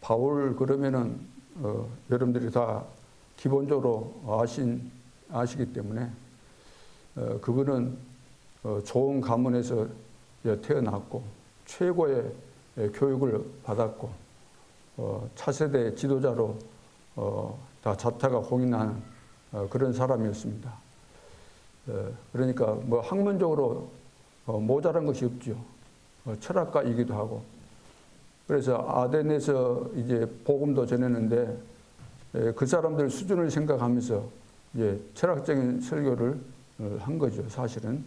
바울 그러면은 여러분들이 다 기본적으로 아시기 때문에 그분은 좋은 가문에서 태어났고 최고의 교육을 받았고 차세대 지도자로 다 자타가 공인하는 그런 사람이었습니다. 그러니까 뭐 학문적으로 모자란 것이 없죠. 철학가이기도 하고. 그래서 아덴에서 이제 복음도 전했는데 그 사람들 수준을 생각하면서 이제 철학적인 설교를 한 거죠, 사실은.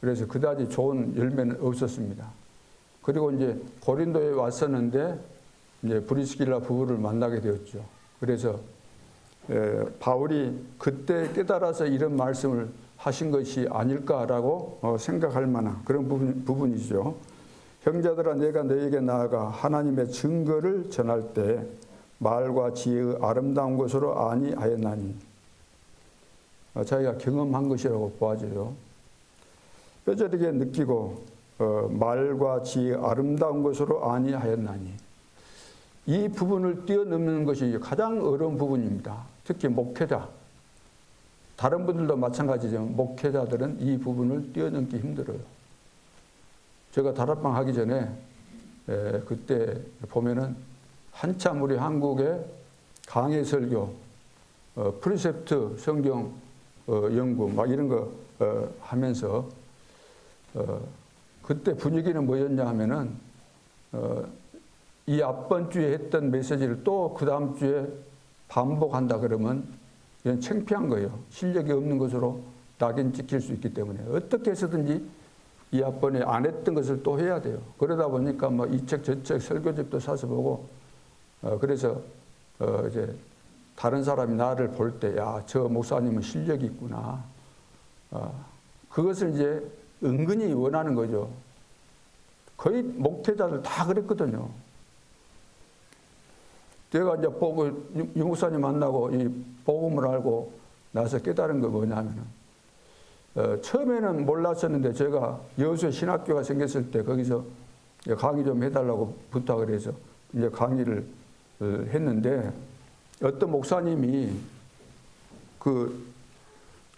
그래서 그다지 좋은 열매는 없었습니다. 그리고 이제 고린도에 왔었는데 이제 브리스길라 부부를 만나게 되었죠. 그래서 바울이 그때 깨달아서 이런 말씀을 하신 것이 아닐까라고 생각할 만한 그런 부분이죠. 형제들아, 내가 너에게 나아가 하나님의 증거를 전할 때 말과 지혜의 아름다운 것으로 아니하였나니, 자기가 경험한 것이라고 보아져요. 뼈저리게 느끼고 말과 지혜의 아름다운 것으로 아니하였나니, 이 부분을 뛰어넘는 것이 가장 어려운 부분입니다. 특히 목회자, 다른 분들도 마찬가지지만 목회자들은 이 부분을 뛰어넘기 힘들어요. 제가 다락방 하기 전에 그때 보면은 한참 우리 한국의 강해 설교, 프리셉트 성경 연구 막 이런 거 하면서 그때 분위기는 뭐였냐 하면은 이 앞번 주에 했던 메시지를 또 그 다음 주에 반복한다 그러면 이건 창피한 거예요. 실력이 없는 것으로 낙인 찍힐 수 있기 때문에 어떻게 해서든지 이 앞번에 안 했던 것을 또 해야 돼요. 그러다 보니까 뭐 이 책 저 책 설교집도 사서 보고 그래서 이제 다른 사람이 나를 볼 때 야, 저 목사님은 실력이 있구나. 그것을 이제 은근히 원하는 거죠. 거의 목회자들 다 그랬거든요. 제가 이제 보고 유 목사님 만나고 이 복음을 알고 나서 깨달은 거 뭐냐면은 처음에는 몰랐었는데 제가 여수에 신학교가 생겼을 때 거기서 강의 좀 해달라고 부탁을 해서 이제 강의를 했는데 어떤 목사님이 그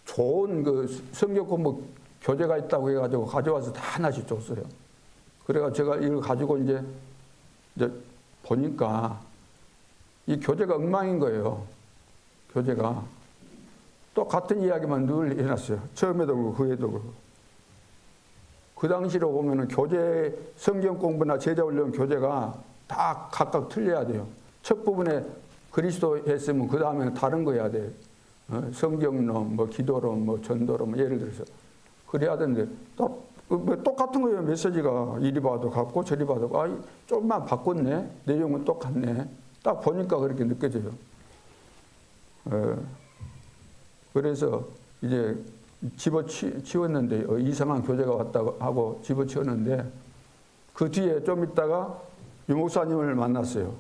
좋은 그 성경 공부 교재가 있다고 해가지고 가져와서 다 하나씩 줬어요. 그래가 제가 이걸 가지고 이제 보니까 이 교재가 엉망인 거예요. 교재가. 똑같은 이야기만 늘 해놨어요. 처음에도 그렇고 후에도 그렇고. 그 당시로 보면은 교재, 성경 공부나 제자 훈련 교재가 다 각각 틀려야 돼요. 첫 부분에 그리스도 했으면 그 다음에는 다른 거 해야 돼요. 성경론, 뭐 기도론, 뭐 전도론, 뭐 예를 들어서. 그래야 되는데 똑같은 거예요. 메시지가 이리 봐도 같고 저리 봐도 조금만 바꿨네. 내용은 똑같네. 딱 보니까 그렇게 느껴져요. 그래서 이제 집어치웠는데 이상한 교재가 왔다고 하고 집어치웠는데 그 뒤에 좀 있다가 유 목사님을 만났어요.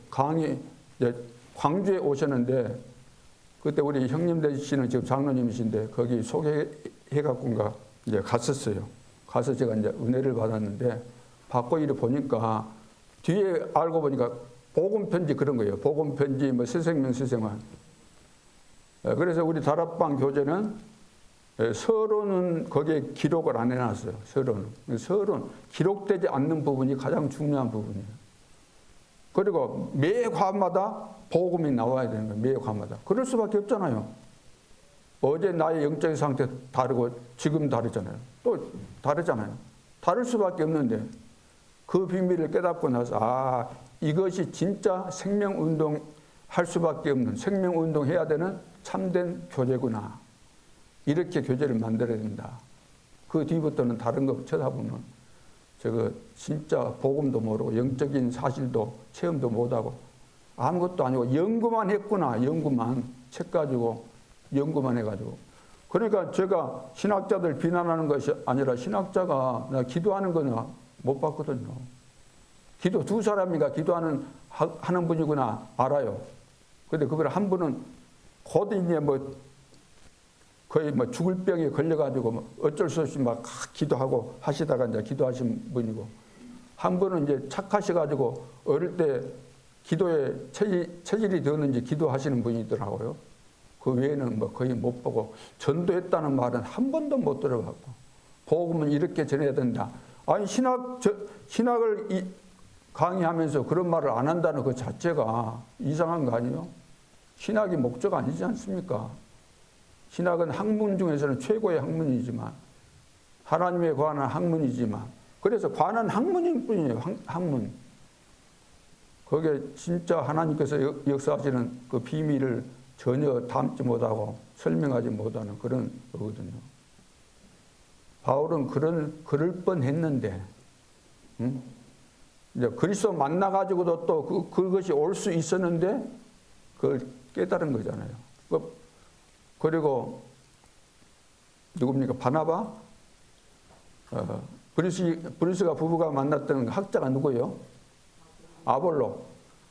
광주에 오셨는데 그때 우리 형님 되시는 지금 장로님이신데 거기 소개해갖고인가 이제 갔었어요. 가서 제가 이제 은혜를 받았는데 받고 이래 보니까 뒤에 알고 보니까 복음 편지 그런 거예요. 복음 편지 뭐 새생명 새생활. 그래서 우리 다락방 교재는 서론은 거기에 기록을 안 해놨어요. 서론 기록되지 않는 부분이 가장 중요한 부분이에요. 그리고 매 과마다 복음이 나와야 되는 거예요. 매 과마다. 그럴 수밖에 없잖아요. 어제 나의 영적인 상태 다르고 지금 다르잖아요. 또 다르잖아요. 다를 수밖에 없는데 그 비밀을 깨닫고 나서 이것이 진짜 생명운동 할 수밖에 없는 생명운동 해야 되는 참된 교재구나. 이렇게 교재를 만들어야 된다. 그 뒤부터는 다른 거 쳐다보면 저거 진짜 복음도 모르고 영적인 사실도 체험도 못하고 아무것도 아니고 연구만 했구나. 연구만 책 가지고 연구만 해가지고. 그러니까 제가 신학자들 비난하는 것이 아니라 신학자가 나 기도하는 거는 못 봤거든요. 기도 두 사람이가 하는 분이구나 알아요. 근데 그걸 한 분은 곧 이제 뭐 거의 뭐 죽을 병에 걸려가지고 뭐 어쩔 수 없이 막 기도하고 하시다가 이제 기도하신 분이고 한 분은 이제 착하셔가지고 어릴 때 기도에 체질이 되었는지 기도하시는 분이더라고요. 그 외에는 뭐 거의 못 보고, 전도했다는 말은 한 번도 못 들어봤고, 복음은 이렇게 전해야 된다. 아니 신학을 강의하면서 그런 말을 안 한다는 그 자체가 이상한 거 아니에요? 신학이 목적 아니지 않습니까? 신학은 학문 중에서는 최고의 학문이지만, 하나님에 관한 학문이지만, 그래서 관한 학문일 뿐이에요. 학문. 거기에 진짜 하나님께서 역사하시는 그 비밀을 전혀 담지 못하고 설명하지 못하는 그런 거거든요. 바울은 그럴 뻔했는데, 이제 그리스도 만나가지고도 또 그것이 올 수 있었는데 그걸 깨달은 거잖아요. 그리고 누굽니까? 바나바? 브루스가 부부가 만났던 학자가 누구예요? 아볼로.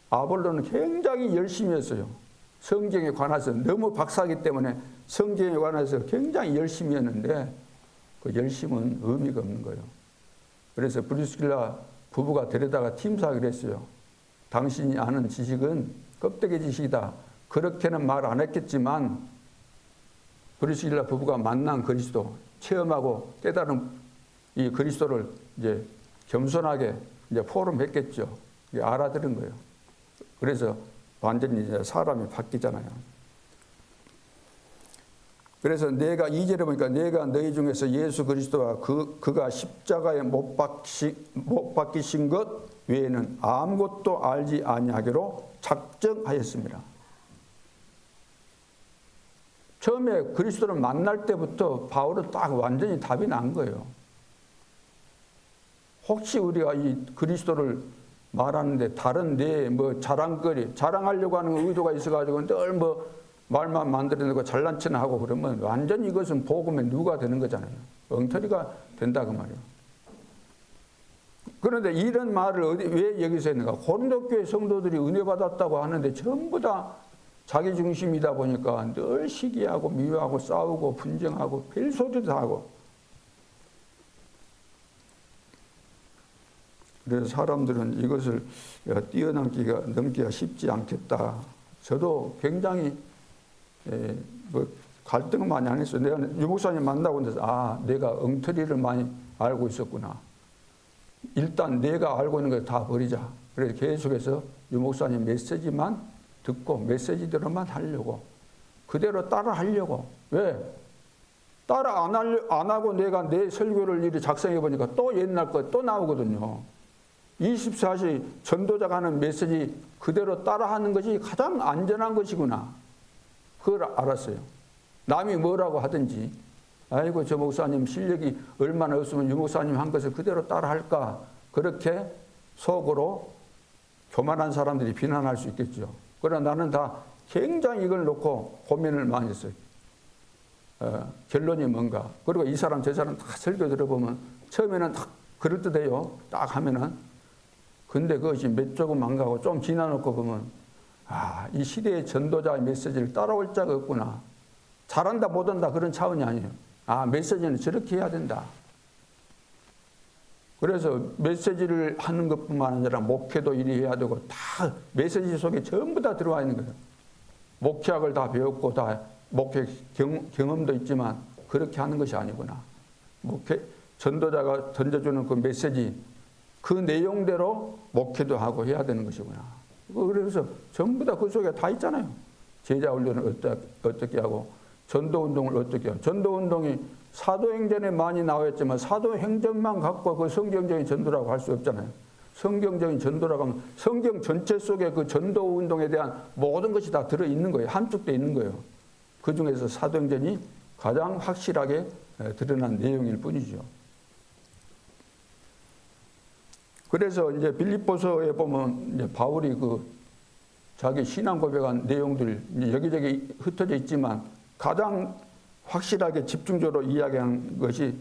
아볼로는 굉장히 열심히 했어요. 성경에 관해서 너무 박사이기 때문에 성경에 관해서 굉장히 열심히 했는데 그 열심은 의미가 없는 거예요. 그래서 브리스길라 부부가 데려다가 팀사하기로 했어요. 당신이 아는 지식은 껍데기 지식이다. 그렇게는 말 안 했겠지만 브리스길라 부부가 만난 그리스도, 체험하고 깨달은 이 그리스도를 이제 겸손하게 이제 포럼했겠죠. 알아들은 거예요. 그래서 완전히 이제 사람이 바뀌잖아요. 그래서 내가 2절에 보니까 내가 너희 중에서 예수 그리스도와 그가 십자가에 못 박히신 것 외에는 아무것도 알지 아니하기로 작정하였습니다. 처음에 그리스도를 만날 때부터 바울은 딱 완전히 답이 난 거예요. 혹시 우리가 이 그리스도를 말하는데 다른 뭐 자랑하려고 하는 의도가 있어가지고 늘 뭐 말만 만들어내고 잘난 체나 하고 그러면 완전 이것은 복음의 누가 되는 거잖아요. 엉터리가 된다 그 말이에요. 그런데 이런 말을 왜 여기서 했는가? 고린도 교회 성도들이 은혜 받았다고 하는데 전부 다 자기 중심이다 보니까 늘 시기하고 미워하고 싸우고 분쟁하고 별소리도 다 하고, 그래서 사람들은 이것을 넘기가 쉽지 않겠다. 저도 굉장히 뭐 갈등을 많이 안 했어요. 내가 유 목사님 만나고 나서 내가 엉터리를 많이 알고 있었구나. 일단 내가 알고 있는 걸 다 버리자. 그래서 계속해서 유 목사님 메시지만 듣고 메시지대로만 하려고, 그대로 따라 하려고. 왜? 따라 안 하고 내가 내 설교를 이렇게 작성해 보니까 또 옛날 거 또 나오거든요. 24시 전도자가 하는 메시지 그대로 따라하는 것이 가장 안전한 것이구나. 그걸 알았어요. 남이 뭐라고 하든지, 아이고 저 목사님 실력이 얼마나 없으면 유 목사님 한 것을 그대로 따라할까, 그렇게 속으로 교만한 사람들이 비난할 수 있겠죠. 그러나 나는 다 굉장히 이걸 놓고 고민을 많이 했어요. 결론이 뭔가. 그리고 이 사람 저 사람 다 설교 들어보면 처음에는 딱 그럴듯해요. 딱 하면은. 근데 그것이 몇 조금 안 가고 좀 지나놓고 보면 이 시대의 전도자의 메시지를 따라올 자가 없구나. 잘한다 못한다 그런 차원이 아니에요. 메시지는 저렇게 해야 된다. 그래서 메시지를 하는 것뿐만 아니라 목회도 이리 해야 되고 다 메시지 속에 전부 다 들어와 있는 거예요. 목회학을 다 배웠고 다 목회 경험도 있지만 그렇게 하는 것이 아니구나. 목회 전도자가 던져주는 그 메시지, 그 내용대로 목회도 하고 해야 되는 것이구나. 그래서 전부 다 그 속에 다 있잖아요. 제자 훈련을 어떻게 하고 전도운동을 어떻게 하고. 전도운동이 사도행전에 많이 나와있지만 사도행전만 갖고 그 성경적인 전도라고 할 수 없잖아요. 성경적인 전도라고 하면 성경 전체 속에 그 전도운동에 대한 모든 것이 다 들어있는 거예요. 함축되어 있는 거예요. 그 중에서 사도행전이 가장 확실하게 드러난 내용일 뿐이죠. 그래서 이제 빌립보서에 보면 이제 바울이 그 자기 신앙 고백한 내용들 여기저기 흩어져 있지만 가장 확실하게 집중적으로 이야기한 것이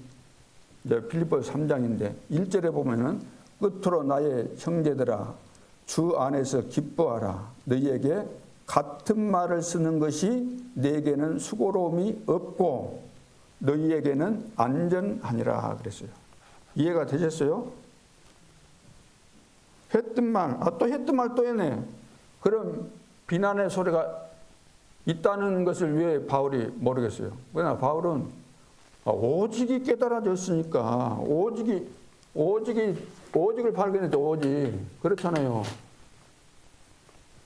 이제 빌립보서 3장인데 1절에 보면은 끝으로 나의 형제들아 주 안에서 기뻐하라. 너희에게 같은 말을 쓰는 것이 내게는 수고로움이 없고 너희에게는 안전하니라 그랬어요. 이해가 되셨어요? 했던 말, 또 했던 말 또 했네. 그럼 비난의 소리가 있다는 것을 왜 바울이 모르겠어요? 그러나 바울은 오직이 깨달아졌으니까 오직을 발견했죠. 오직. 그렇잖아요.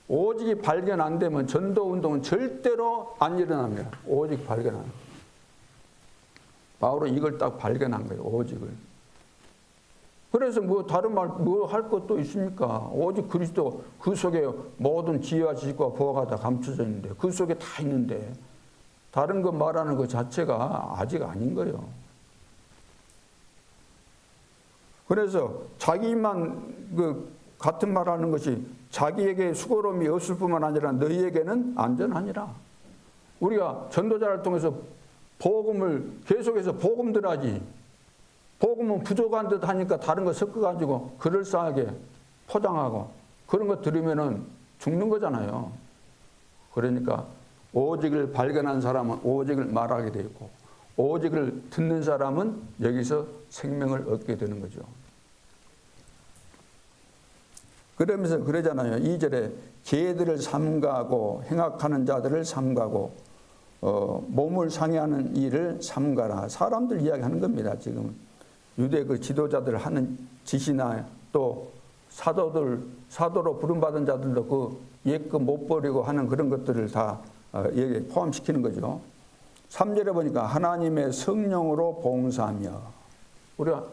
오직이 발견 안 되면 전도 운동은 절대로 안 일어납니다. 오직 발견하는. 바울은 이걸 딱 발견한 거예요. 오직을. 그래서 뭐 다른 말 뭐 할 것도 있습니까? 오직 그리스도 그 속에 모든 지혜와 지식과 보화가 다 감춰져 있는데 그 속에 다 있는데 다른 거 말하는 것 자체가 아직 아닌 거예요. 그래서 자기만 그 같은 말하는 것이 자기에게 수고로움이 없을 뿐만 아니라 너희에게는 안전하니라. 우리가 전도자를 통해서 복음을 계속해서 복음 들하지. 복음은 부족한 듯 하니까 다른 거 섞어가지고 그럴싸하게 포장하고 그런 거 들으면은 죽는 거잖아요. 그러니까 오직을 발견한 사람은 오직을 말하게 돼 있고 오직을 듣는 사람은 여기서 생명을 얻게 되는 거죠. 그러면서 그러잖아요. 2절에 개들을 삼가고 행악하는 자들을 삼가고 몸을 상해하는 일을 삼가라. 사람들 이야기하는 겁니다. 지금 유대 그 지도자들 하는 짓이나 또 사도로 부름받은 자들도 그 옛것 못 버리고 하는 그런 것들을 다 여기에 포함시키는 거죠. 3절에 보니까 하나님의 성령으로 봉사하며, 우리가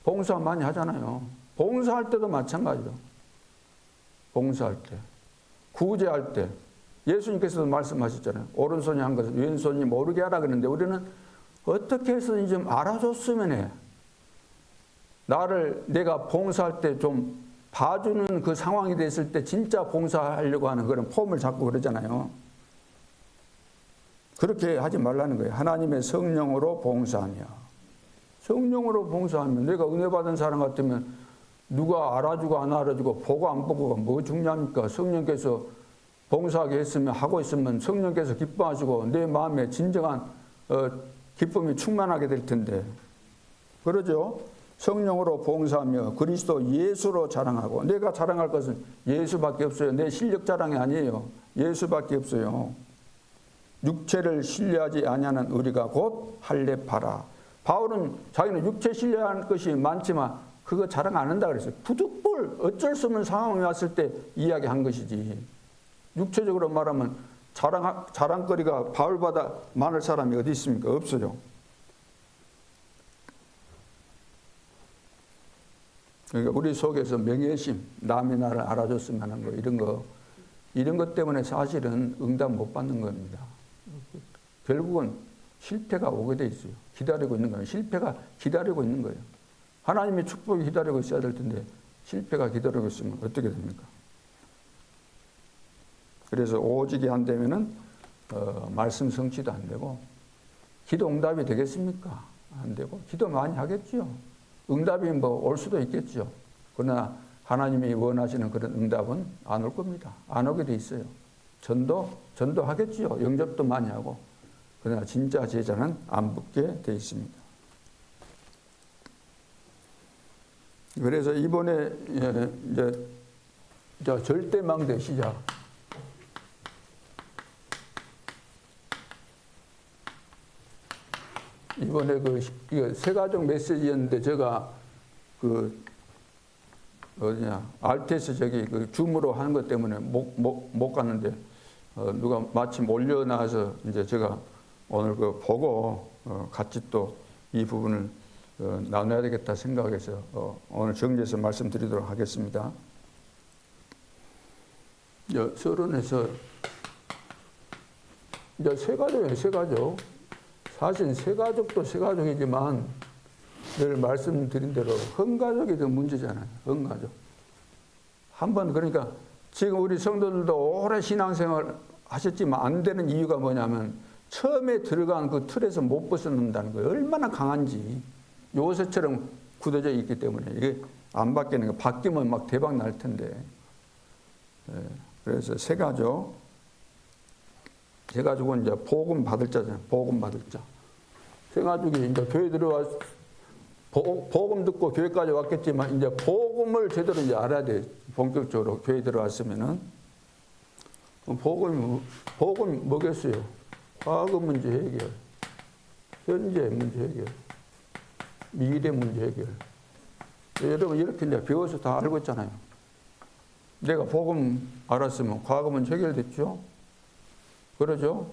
봉사 많이 하잖아요. 봉사할 때도 마찬가지죠. 봉사할 때, 구제할 때 예수님께서도 말씀하셨잖아요. 오른손이 한 것을 왼손이 모르게 하라 그러는데 우리는 어떻게 해서든지 좀 알아줬으면 해. 내가 봉사할 때 좀 봐주는 그 상황이 됐을 때 진짜 봉사하려고 하는 그런 폼을 잡고 그러잖아요. 그렇게 하지 말라는 거예요. 하나님의 성령으로 봉사하며. 성령으로 봉사하며 내가 은혜 받은 사람 같으면 누가 알아주고 안 알아주고 보고 안 보고가 뭐 중요합니까? 성령께서 봉사하게 했으면 하고 있으면 성령께서 기뻐하시고 내 마음에 진정한 기쁨이 충만하게 될 텐데. 그러죠? 성령으로 봉사하며 그리스도 예수로 자랑하고. 내가 자랑할 것은 예수밖에 없어요. 내 실력 자랑이 아니에요. 예수밖에 없어요. 육체를 신뢰하지 아니하는 우리가 곧 할례파라. 바울은 자기는 육체 신뢰하는 것이 많지만 그거 자랑 안 한다 그랬어요. 부득불 어쩔 수 없는 상황이 왔을 때 이야기한 것이지. 육체적으로 말하면 자랑거리가 바울보다 많을 사람이 어디 있습니까? 없어요. 그러니까 우리 속에서 명예심, 남이 나를 알아줬으면 하는 거, 이런 것 때문에 사실은 응답 못 받는 겁니다. 결국은 실패가 오게 돼 있어요. 기다리고 있는 거예요. 실패가 기다리고 있는 거예요. 하나님의 축복이 기다리고 있어야 될 텐데 실패가 기다리고 있으면 어떻게 됩니까? 그래서 오직이 안 되면은 말씀 성취도 안 되고 기도 응답이 되겠습니까? 안 되고 기도 많이 하겠죠. 응답이 뭐 올 수도 있겠죠. 그러나 하나님이 원하시는 그런 응답은 안 올 겁니다. 안 오게 돼 있어요. 전도하겠죠. 영접도 많이 하고. 그러나 진짜 제자는 안 붙게 돼 있습니다. 그래서 이번에 이제 절대망대 시작. 이번에 이거 세가족 메시지였는데 제가 알테스 그 줌으로 하는 것 때문에 못 갔는데 누가 마침 올려놔서 이제 제가 오늘 보고 같이 또 이 부분을 나눠야 되겠다 생각해서 오늘 정리해서 말씀드리도록 하겠습니다. 서론에서 이제 세가족이에요. 세가족. 사실 세가족도 세가족이지만 늘 말씀드린 대로 헌가족이 더 문제잖아요. 헌가족. 한번 그러니까 지금 우리 성도들도 오래 신앙생활 하셨지만 안 되는 이유가 뭐냐면 처음에 들어간 그 틀에서 못 벗어난다는 거예요. 얼마나 강한지. 요새처럼 굳어져 있기 때문에 이게 안 바뀌는 거. 바뀌면 막 대박 날 텐데. 그래서 세가족은 이제 복음 받을 자잖아요. 복음 받을 자. 세가족이 이제 교회 들어와 복음 듣고 교회까지 왔겠지만 이제 복음을 제대로 이제 알아야 돼. 본격적으로 교회 들어왔으면은 복음 뭐겠어요? 과거 문제 해결, 현재 문제 해결, 미래 문제 해결. 여러분 이렇게 이제 배워서 다 알고 있잖아요. 내가 복음 알았으면 과거 문제 해결됐죠? 그러죠?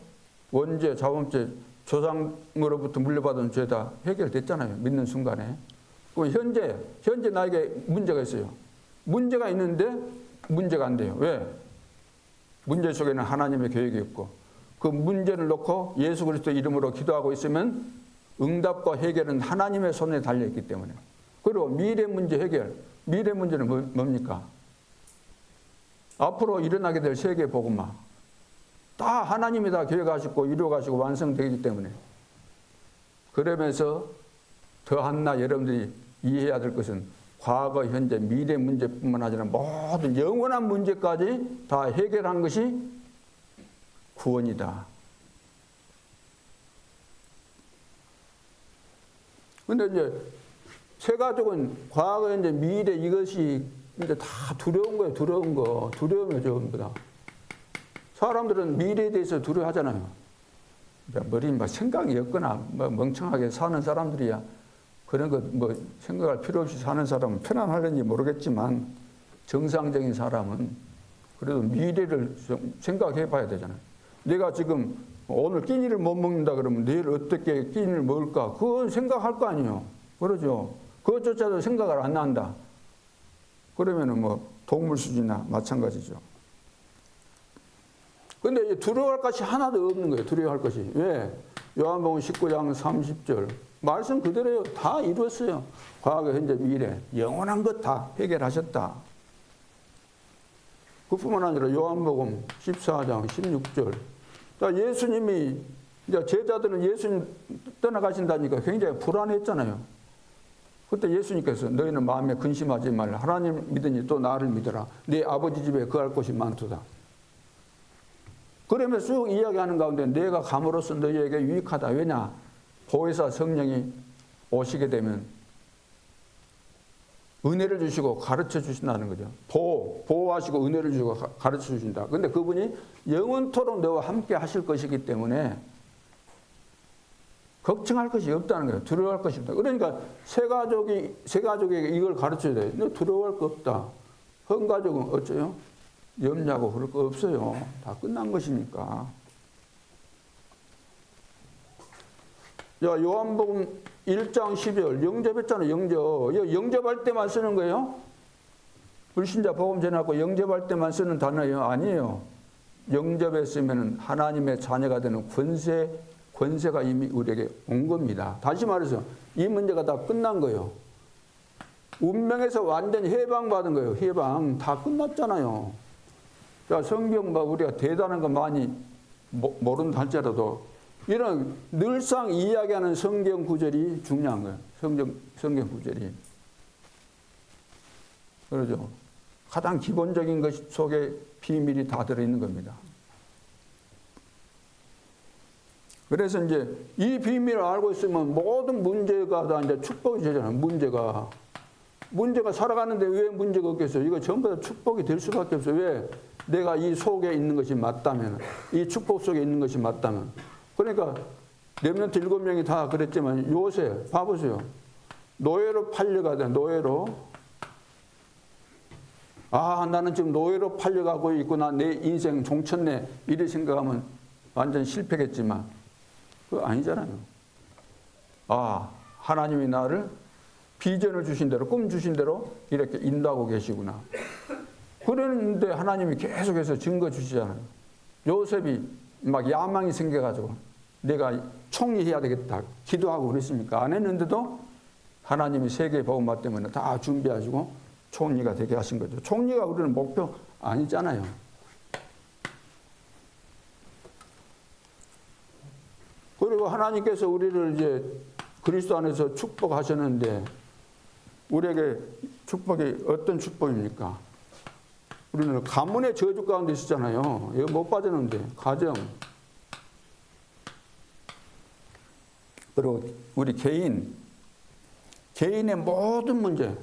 원죄, 자범죄, 조상으로부터 물려받은 죄 다 해결됐잖아요. 믿는 순간에. 그럼 현재 나에게 문제가 있어요. 문제가 있는데 문제가 안 돼요. 왜? 문제 속에는 하나님의 계획이 있고 그 문제를 놓고 예수 그리스도 이름으로 기도하고 있으면 응답과 해결은 하나님의 손에 달려있기 때문에. 그리고 미래 문제 해결. 미래 문제는 뭡니까? 앞으로 일어나게 될 세계 복음화. 다 하나님이 다 계획하시고 이루어가시고 완성되기 때문에. 그러면서 더한나 여러분들이 이해해야 될 것은 과거, 현재, 미래 문제뿐만 아니라 모든 영원한 문제까지 다 해결한 것이 구원이다. 근데 이제 새 가족은 과거, 현재, 미래 이것이 이제 다 두려운 거예요. 두려운 거. 두려움이 전부 다. 사람들은 미래에 대해서 두려워하잖아요. 머리 막 생각이 없거나 뭐 멍청하게 사는 사람들이야. 그런 거 뭐 생각할 필요 없이 사는 사람은 편안하는지 모르겠지만 정상적인 사람은 그래도 미래를 좀 생각해 봐야 되잖아요. 내가 지금 오늘 끼니를 못 먹는다 그러면 내일 어떻게 끼니를 먹을까? 그건 생각할 거 아니에요. 그러죠. 그것조차도 생각을 안 한다. 그러면은 뭐 동물 수준이나 마찬가지죠. 근데 이제 두려워할 것이 하나도 없는 거예요. 두려워할 것이. 왜? 요한복음 19장 30절. 말씀 그대로요. 다 이루었어요. 과거, 현재, 미래. 영원한 것 다 해결하셨다. 그뿐만 아니라 요한복음 14장 16절. 예수님이, 이제 제자들은 예수님 떠나가신다니까 굉장히 불안했잖아요. 그때 예수님께서 너희는 마음에 근심하지 말라. 하나님 믿으니 또 나를 믿어라. 네 아버지 집에 거할 곳이 많도다. 그러면서 쭉 이야기하는 가운데 내가 감으로써 너희에게 유익하다. 왜냐? 보혜사 성령이 오시게 되면 은혜를 주시고 가르쳐 주신다는 거죠. 보호하시고 은혜를 주시고 가르쳐 주신다. 그런데 그분이 영원토록 너와 함께 하실 것이기 때문에 걱정할 것이 없다는 거예요. 두려워할 것이 없다. 그러니까 새 가족에게 이걸 가르쳐야 돼요. 너 두려워할 거 없다. 헌 가족은 어째요? 염려하고 그럴 거 없어요. 다 끝난 것이니까. 자, 요한복음 1장 12절 영접했잖아요. 영접할 때만 쓰는 거예요? 불신자 복음 전하고 영접할 때만 쓰는 단어예요? 아니에요. 영접했으면 하나님의 자녀가 되는 권세가 이미 우리에게 온 겁니다. 다시 말해서 이 문제가 다 끝난 거예요. 운명에서 완전히 해방받은 거예요. 해방. 다 끝났잖아요. 자, 성경 우리가 대단한 거 많이 모른다 할지라도 이런 늘상 이야기하는 성경 구절이 중요한 거예요. 성경 구절이. 그러죠. 가장 기본적인 것 속에 비밀이 다 들어있는 겁니다. 그래서 이제 이 비밀을 알고 있으면 모든 문제가 다 이제 축복이 되잖아요. 문제가 살아가는데 왜 문제가 없겠어요? 이거 전부 다 축복이 될 수밖에 없어요. 왜? 내가 이 속에 있는 것이 맞다면, 이 축복 속에 있는 것이 맞다면. 그러니까 렘넌트 7명이 다 그랬지만 요새 봐보세요. 노예로 팔려가다 노예로. 아, 나는 지금 노예로 팔려가고 있구나. 내 인생 종쳤네. 이렇게 생각하면 완전 실패겠지만 그거 아니잖아요. 아, 하나님이 나를 비전을 주신 대로, 꿈 주신 대로 이렇게 인도하고 계시구나. 그런데 하나님이 계속해서 증거 주시잖아요. 요셉이 막 야망이 생겨가지고 내가 총리해야 되겠다 기도하고 그랬습니까? 안 했는데도 하나님이 세계 복음화 때문에 다 준비하시고 총리가 되게 하신 거죠. 총리가 우리는 목표 아니잖아요. 그리고 하나님께서 우리를 이제 그리스도 안에서 축복하셨는데 우리에게 축복이 어떤 축복입니까? 우리는 가문의 저주 가운데 있었잖아요. 이거 못 빠졌는데 가정. 그리고 우리 개인의 모든 문제,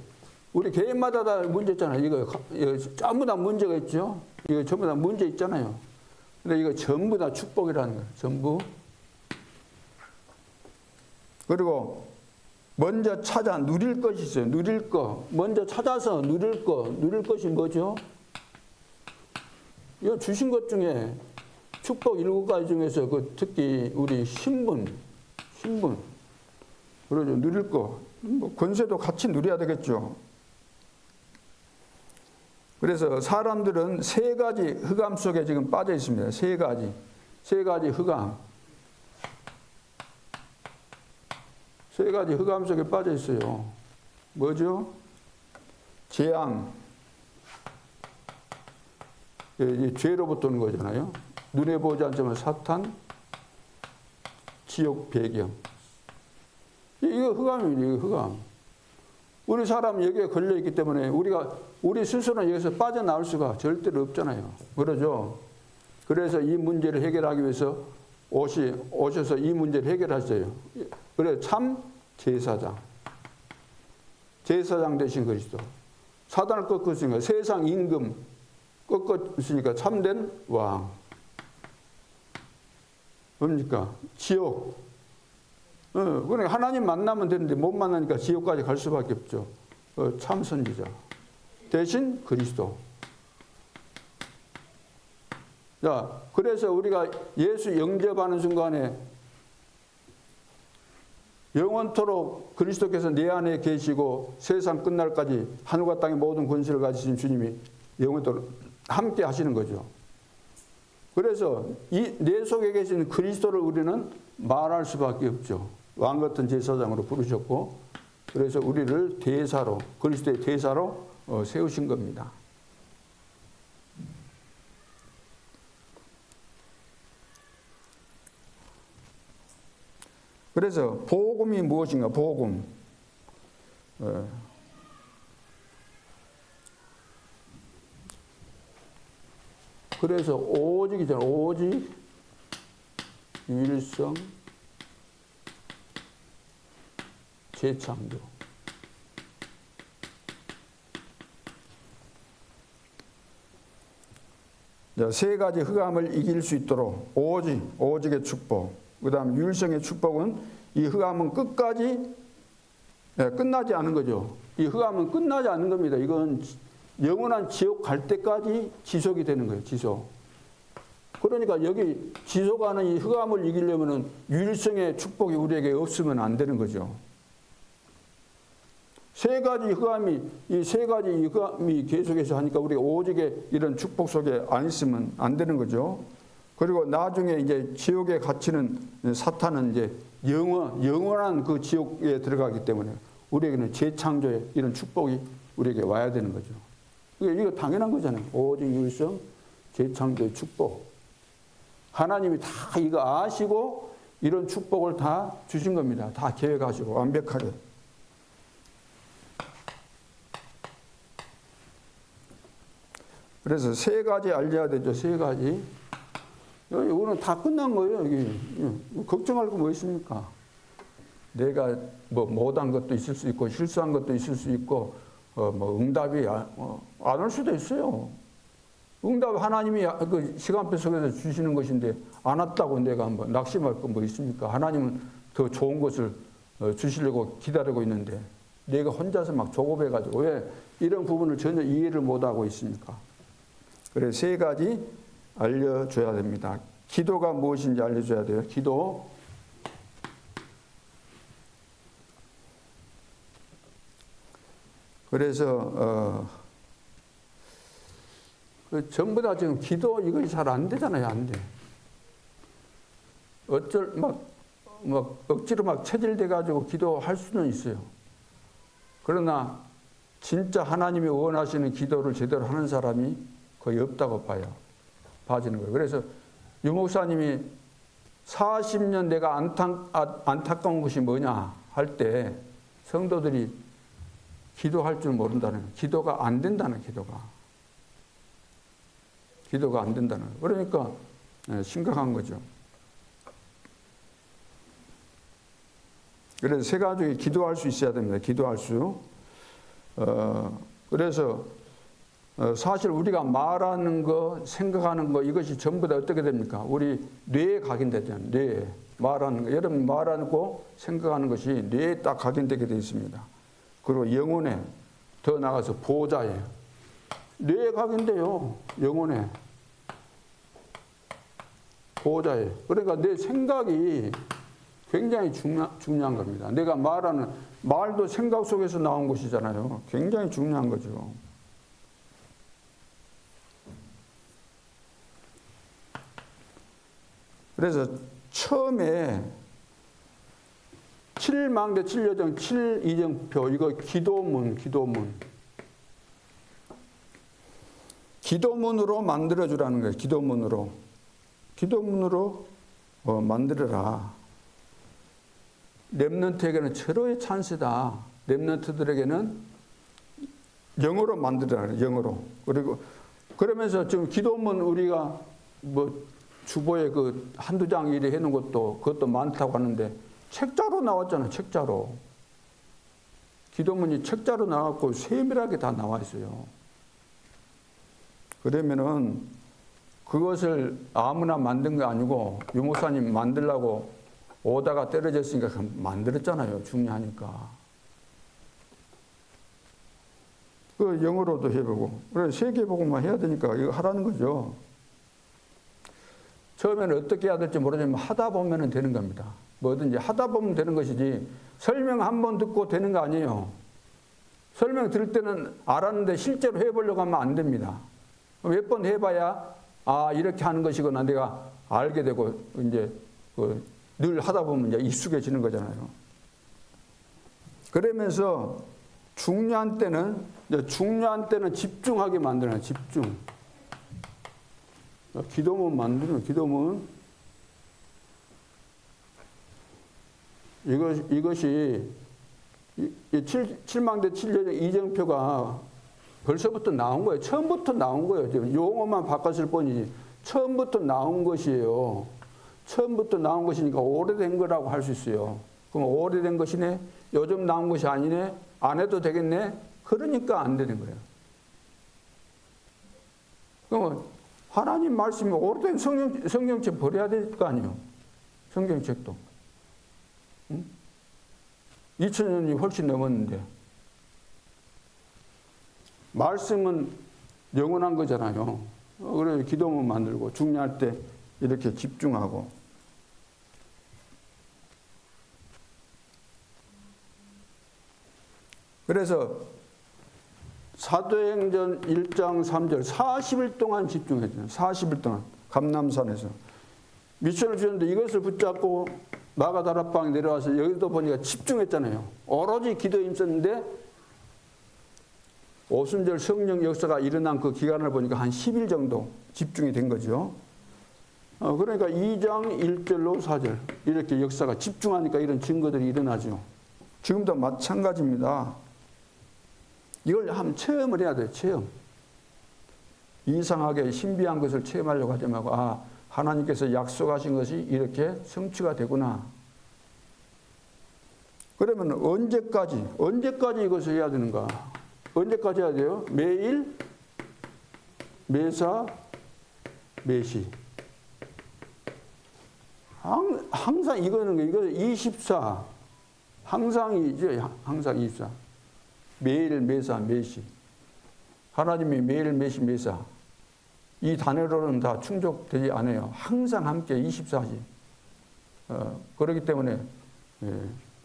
우리 개인마다 다 문제 있잖아요. 이거 전부 다 문제가 있죠. 이거 전부 다 문제 있잖아요. 근데 이거 전부 다 축복이라는 거예요. 전부. 그리고 먼저 찾아 누릴 것이 있어요. 누릴 거. 먼저 찾아서 누릴 거. 누릴 것이 뭐죠? 이거 주신 것 중에 축복 7가지 중에서 특히 우리 신분. 그러죠. 누릴 거. 뭐 권세도 같이 누려야 되겠죠. 그래서 사람들은 3가지 흑암 속에 지금 빠져 있습니다. 3가지 흑암. 3가지 흑암 속에 빠져 있어요. 뭐죠? 재앙. 죄로부터 오는 거잖아요. 눈에 보지 않지만 사탄, 지옥 배경. 이거 흑암이에요. 이거 흑암. 우리 사람 여기에 걸려 있기 때문에 우리 스스로는 여기서 빠져나올 수가 절대로 없잖아요. 그러죠? 그래서 이 문제를 해결하기 위해서 오셔서 이 문제를 해결하셔요. 그래 참 제사장. 제사장 되신 그리스도. 사단을 꺾었으니까 세상 임금 꺾었으니까 참된 왕. 뭡니까? 지옥. 그러니까 하나님 만나면 되는데 못 만나니까 지옥까지 갈 수밖에 없죠. 참 선지자. 대신 그리스도. 자, 그래서 우리가 예수 영접하는 순간에 영원토록 그리스도께서 내 안에 계시고 세상 끝날까지 하늘과 땅의 모든 권세를 가지신 주님이 영원토록 함께 하시는 거죠. 그래서 내 속에 계신 그리스도를 우리는 말할 수밖에 없죠. 왕 같은 제사장으로 부르셨고, 그래서 우리를 대사로, 그리스도의 대사로 세우신 겁니다. 그래서 복음이 무엇인가? 복음. 그래서 오직이잖아. 오직 일성 재창조. 자, 3가지 흑암을 이길 수 있도록 오직의 축복. 그다음 유일성의 축복은 이 흑암은 끝까지 끝나지 않은 거죠. 이 흑암은 끝나지 않는 겁니다. 이건 영원한 지옥 갈 때까지 지속이 되는 거예요. 지속. 그러니까 여기 지속하는 이 흑암을 이기려면은 유일성의 축복이 우리에게 없으면 안 되는 거죠. 3가지 흑암이 계속해서 하니까 우리가 오직의 이런 축복 속에 안 있으면 안 되는 거죠. 그리고 나중에 이제 지옥에 갇히는 사탄은 이제 영원한 그 지옥에 들어가기 때문에 우리에게는 재창조의 이런 축복이 우리에게 와야 되는 거죠. 이거 당연한 거잖아요. 오직 유일성 재창조의 축복. 하나님이 다 이거 아시고 이런 축복을 다 주신 겁니다. 다 계획하시고 완벽하게. 그래서 3가지 알려야 되죠. 3가지. 이거는 다 끝난 거예요. 여기 걱정할 거 뭐 있습니까? 내가 뭐 못한 것도 있을 수 있고 실수한 것도 있을 수 있고 뭐 응답이 안 올 수도 있어요. 응답 하나님이 그 시간표 속에서 주시는 것인데 안 왔다고 내가 한번 낙심할 거 뭐 있습니까? 하나님은 더 좋은 것을 주시려고 기다리고 있는데 내가 혼자서 막 조급해가지고 왜 이런 부분을 전혀 이해를 못하고 있습니까? 그래서 3가지 알려줘야 됩니다. 기도가 무엇인지 알려줘야 돼요. 기도. 그래서 전부 다 지금 기도 이것이 잘 안 되잖아요. 안 돼. 억지로 막 체질돼 가지고 기도할 수는 있어요. 그러나 진짜 하나님이 원하시는 기도를 제대로 하는 사람이 거의 없다고 봐지는 거예요. 그래서 유 목사님이 40년 내가 안타까운 것이 뭐냐 할 때 성도들이 기도할 줄 모른다는 거예요. 기도가 안 된다는 기도가 안 된다는 거예요. 그러니까 심각한 거죠. 그래서 세 가족이 기도할 수 있어야 됩니다. 기도할 수. 그래서 사실 우리가 말하는 거, 생각하는 거 이것이 전부 다 어떻게 됩니까? 우리 뇌에 각인되잖아요. 뇌에 말하는 거. 여러분 말하고 생각하는 것이 뇌에 딱 각인되게 되어 있습니다. 그리고 영혼에 더 나가서 보호자에 뇌에 각인돼요. 영혼에 보호자에. 그러니까 내 생각이 굉장히 중요한 겁니다. 내가 말하는 말도 생각 속에서 나온 것이잖아요. 굉장히 중요한 거죠. 그래서 처음에 7망대 7여정 7이정표 이거 기도문으로 만들어주라는 거예요. 기도문으로 만들어라. 렘넌트에게는 절호의 찬스다. 렘넌트들에게는 영어로 만들어라. 영어로. 그리고 그러면서 지금 기도문 우리가 뭐 주보에 그 한두 장 이래 해놓은 그것도 많다고 하는데 책자로 나왔잖아요. 책자로. 기도문이 책자로 나왔고 세밀하게 다 나와 있어요. 그러면은 그것을 아무나 만든 거 아니고 유목사님 만들라고 오다가 떨어졌으니까 만들었잖아요. 중요하니까. 그 영어로도 해보고 그래 세계복음만 해야 되니까 이거 하라는 거죠. 처음에는 어떻게 해야 될지 모르지만 하다 보면 되는 겁니다. 뭐든지 하다 보면 되는 것이지 설명 한 번 듣고 되는 거 아니에요. 설명 들을 때는 알았는데 실제로 해보려고 하면 안 됩니다. 몇 번 해봐야 아 이렇게 하는 것이구나 내가 알게 되고 이제 늘 하다 보면 이제 익숙해지는 거잖아요. 그러면서 중요한 때는 집중하게 만드는 집중. 기도문 만드는 기도문 이것이 7망대 7여정 이정표가 벌써부터 나온 거예요. 처음부터 나온 거예요. 지금 용어만 바꿨을 뿐이지 처음부터 나온 것이에요. 처음부터 나온 것이니까 오래된 거라고 할 수 있어요. 그럼 오래된 것이네? 요즘 나온 것이 아니네? 안 해도 되겠네? 그러니까 안 되는 거예요. 그러면 하나님 말씀이 오래된 성경책 버려야 될 거 아니에요. 성경책도. 응? 2000년이 훨씬 넘었는데. 말씀은 영원한 거잖아요. 그래서 기도문 만들고 중요할 때 이렇게 집중하고. 그래서 사도행전 1장 3절 40일 동안 집중했잖아요. 40일 동안 감람산에서 미션을 주셨는데 이것을 붙잡고 마가다락방에 내려와서 여기도 보니까 집중했잖아요. 오로지 기도에 힘썼는데 오순절 성령 역사가 일어난 그 기간을 보니까 한 10일 정도 집중이 된 거죠. 그러니까 2장 1절로 4절 이렇게 역사가 집중하니까 이런 증거들이 일어나죠. 지금도 마찬가지입니다. 이걸 한번 체험을 해야 돼요. 체험. 이상하게 신비한 것을 체험하려고 하지 말고 아 하나님께서 약속하신 것이 이렇게 성취가 되구나. 그러면 언제까지 이것을 해야 되는가? 언제까지 해야 돼요? 매일, 매사, 매시. 항상 이거 24. 항상이죠. 항상 24. 매일, 매사, 매시. 하나님이 매일, 매시, 매사. 이 단어로는 다 충족되지 않아요. 항상 함께 24시. 그렇기 때문에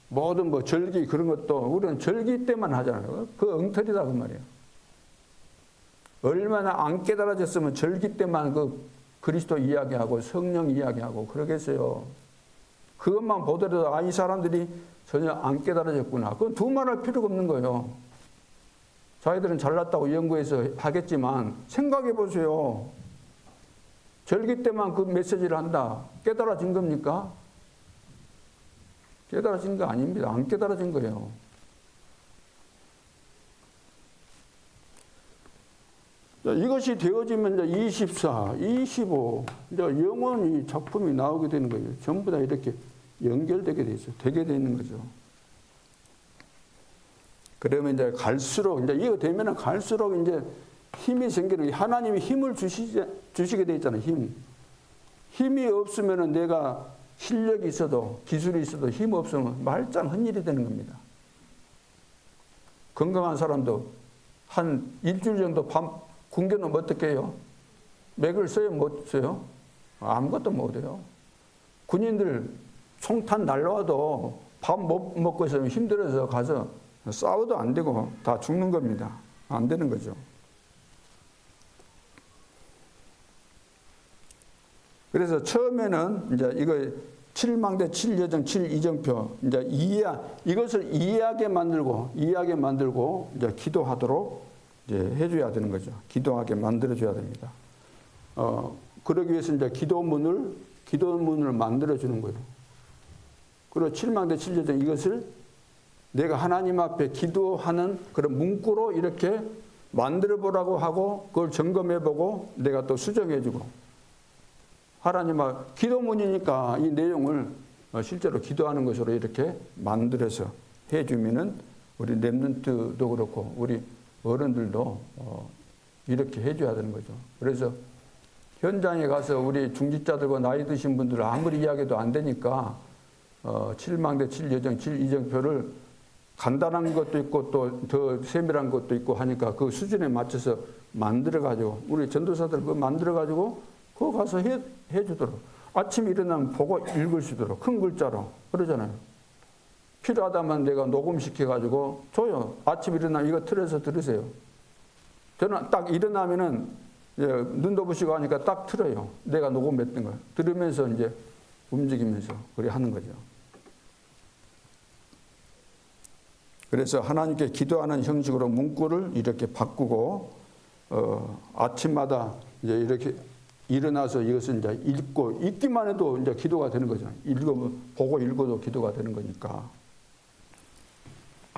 모든 뭐 절기 그런 것도 우리는 절기 때만 하잖아요. 그 엉터리다 그 말이에요. 얼마나 안 깨달아졌으면 절기 때만 그 그리스도 이야기하고 성령 이야기하고 그러겠어요. 그것만 보더라도 이 사람들이 전혀 안 깨달아졌구나. 그건 두말할 필요가 없는 거예요. 자기들은 잘났다고 연구해서 하겠지만 생각해 보세요. 절기 때만 그 메시지를 한다. 깨달아진 겁니까? 깨달아진 거 아닙니다. 안 깨달아진 거예요. 이것이 되어지면 이제 24, 25, 이제 영원히 작품이 나오게 되는 거예요. 전부 다 이렇게 연결되게 돼 있어요. 되게 되는 거죠. 그러면 이제 갈수록 이제 이거 되면은 갈수록 이제 힘이 생기는, 하나님이 힘을 주시게 돼 있잖아요. 힘이 없으면은 내가 실력이 있어도 기술이 있어도 힘 없으면 말짱 헛일이 되는 겁니다. 건강한 사람도 한 일주일 정도 밤 굶겨놓으면 어떻게 해요? 맥을 써요? 못 써요? 아무것도 못해요. 군인들 총탄 날라와도 밥 못 먹고 있으면 힘들어서 가서 싸워도 안 되고 다 죽는 겁니다. 안 되는 거죠. 그래서 처음에는 이제 이거 7망대 7여정 7이정표 이제 이것을 이해하게 만들고 이제 기도하도록 이제 해줘야 되는 거죠. 기도하게 만들어줘야 됩니다. 그러기 위해서 이제 기도문을 만들어주는 거예요. 그리고 7망대 7여정 이것을 내가 하나님 앞에 기도하는 그런 문구로 이렇게 만들어 보라고 하고 그걸 점검해 보고 내가 또 수정해 주고 하나님 앞 기도문이니까 이 내용을 실제로 기도하는 것으로 이렇게 만들어서 해 주면은 우리 렘넌트도 그렇고 우리 어른들도 이렇게 해 줘야 되는 거죠. 그래서 현장에 가서 우리 중직자들과 나이 드신 분들 아무리 이야기도 안 되니까 7망대 7여정 7이정표를 간단한 것도 있고 또 더 세밀한 것도 있고 하니까 그 수준에 맞춰서 만들어 가지고 우리 전도사들 그거 만들어 가지고 그거 가서 해 주도록 아침 일어나면 보고 읽을 수 있도록 큰 글자로 그러잖아요. 필요하다면 내가 녹음시켜 가지고 줘요. 아침 일어나면 이거 틀어서 들으세요. 저는 딱 일어나면은 눈도 부시고 하니까 딱 틀어요. 내가 녹음했던 걸 들으면서 이제 움직이면서 그래 하는 거죠. 그래서 하나님께 기도하는 형식으로 문구를 이렇게 바꾸고 아침마다 이제 이렇게 일어나서 이것을 이제 읽기만 해도 이제 기도가 되는 거죠. 보고 읽어도 기도가 되는 거니까.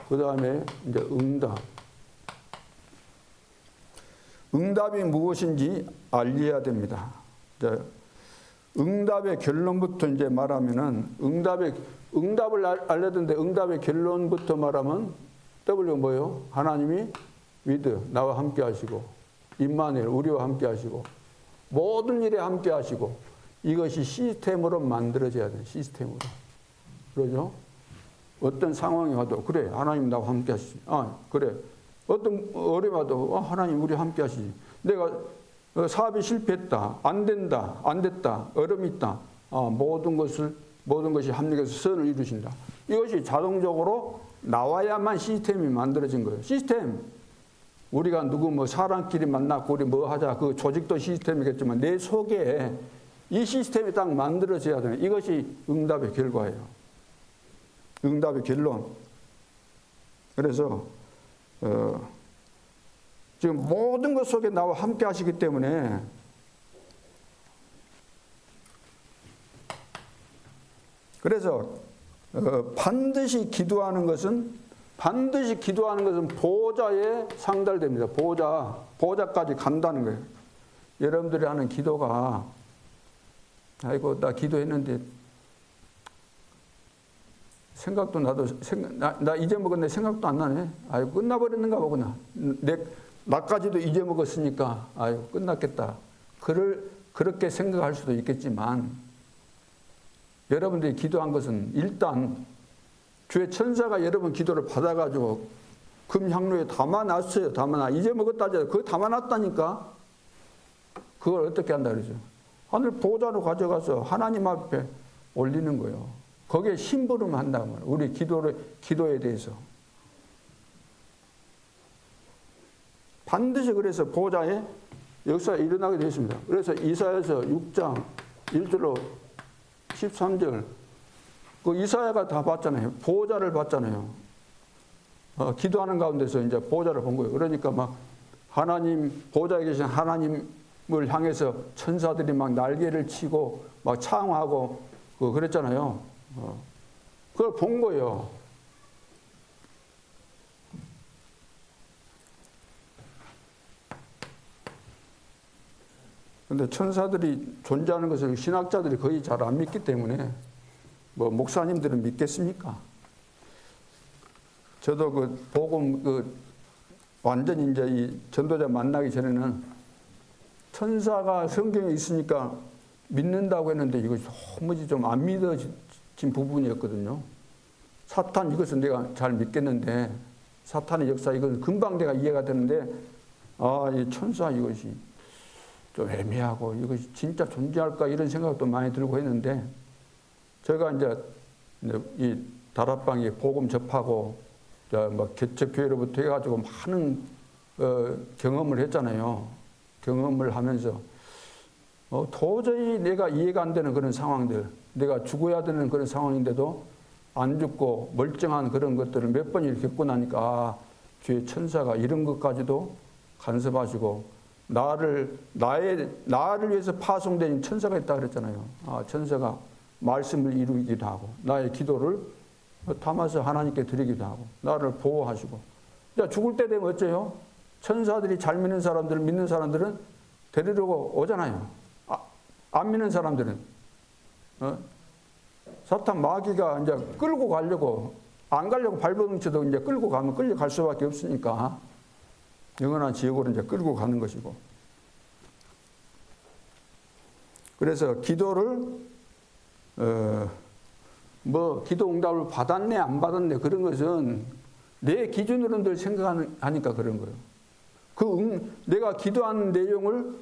그 다음에 이제 응답이 무엇인지 알려야 됩니다. 이제 응답의 결론부터 이제 말하면은 응답을 알려던데 응답의 결론부터 말하면 W 뭐예요? 하나님이 나와 함께 하시고 임마누엘 우리와 함께 하시고 모든 일에 함께 하시고 이것이 시스템으로 만들어져야 돼요. 시스템으로. 그러죠? 어떤 상황이 와도 그래 하나님 나와 함께 하시지. 그래. 어떤 어려움이 와도 하나님 우리 함께 하시지. 내가 사업이 실패했다. 안 됐다. 어려움이 있다. 모든 것이 합력해서 선을 이루신다. 이것이 자동적으로 나와야만 시스템이 만들어진 거예요. 시스템. 우리가 사람끼리 만났고 우리 뭐 하자. 그 조직도 시스템이겠지만 내 속에 이 시스템이 딱 만들어져야 되는 이것이 응답의 결과예요. 응답의 결론. 그래서 지금 모든 것 속에 나와 함께 하시기 때문에 그래서 반드시 기도하는 것은 보좌에 상달됩니다. 보좌까지 간다는 거예요. 여러분들이 하는 기도가 아이고 나 기도했는데 생각도 나 잊어먹었네 생각도 안 나네. 아이고 끝나버렸는가 보구나. 나까지도 잊어먹었으니까 아이고 끝났겠다. 그렇게 생각할 수도 있겠지만 여러분들이 기도한 것은 일단 주의 천사가 여러분 기도를 받아가지고 금향로에 담아놨어요. 잊어먹었다죠. 그거 담아놨다니까. 그걸 어떻게 한다 그러죠? 하늘 보좌로 가져가서 하나님 앞에 올리는 거예요. 거기에 심부름 한다고 말이에요. 우리 기도에 대해서. 반드시 그래서 보좌에 역사가 일어나게 되어 있습니다. 그래서 이사야서 6장 1절로 13절 그 이사야가 다 봤잖아요. 보좌를 봤잖아요. 기도하는 가운데서 이제 보좌를 본 거예요. 그러니까 막 보좌에 계신 하나님을 향해서 천사들이 막 날개를 치고 막 창하고 그랬잖아요. 그걸 본 거예요. 근데 천사들이 존재하는 것을 신학자들이 거의 잘 안 믿기 때문에 목사님들은 믿겠습니까? 저도 그 복음 완전히 이제 이 전도자 만나기 전에는 천사가 성경에 있으니까 믿는다고 했는데 이거 도무지 좀 안 믿어진 부분이었거든요. 사탄 이것은 내가 잘 믿겠는데 사탄의 역사 이건 금방 내가 이해가 되는데 이 천사 이것이 좀 애매하고 이것이 진짜 존재할까 이런 생각도 많이 들고 했는데 제가 이제 이 다락방에 복음 접하고 막 개척교회로부터 해가지고 많은 경험을 했잖아요. 경험을 하면서 도저히 내가 이해가 안 되는 그런 상황들, 내가 죽어야 되는 그런 상황인데도 안 죽고 멀쩡한 그런 것들을 몇 번 이렇게 겪고 나니까 주의 천사가 이런 것까지도 간섭하시고 나를 위해서 파송된 천사가 있다 그랬잖아요. 천사가 말씀을 이루기도 하고 나의 기도를 담아서 하나님께 드리기도 하고 나를 보호하시고 죽을 때 되면 어째요? 천사들이 잘 믿는 사람들, 믿는 사람들은 데리려고 오잖아요. 안 믿는 사람들은 사탄 마귀가 이제 끌고 가려고 안 가려고 발버둥쳐도 이제 끌고 가면 끌려갈 수밖에 없으니까 영원한 지옥으로 이제 끌고 가는 것이고. 그래서 기도를 기도 응답을 받았네 안 받았네 그런 것은 내 기준으로 늘 생각하니까 그런 거예요. 내가 기도하는 내용을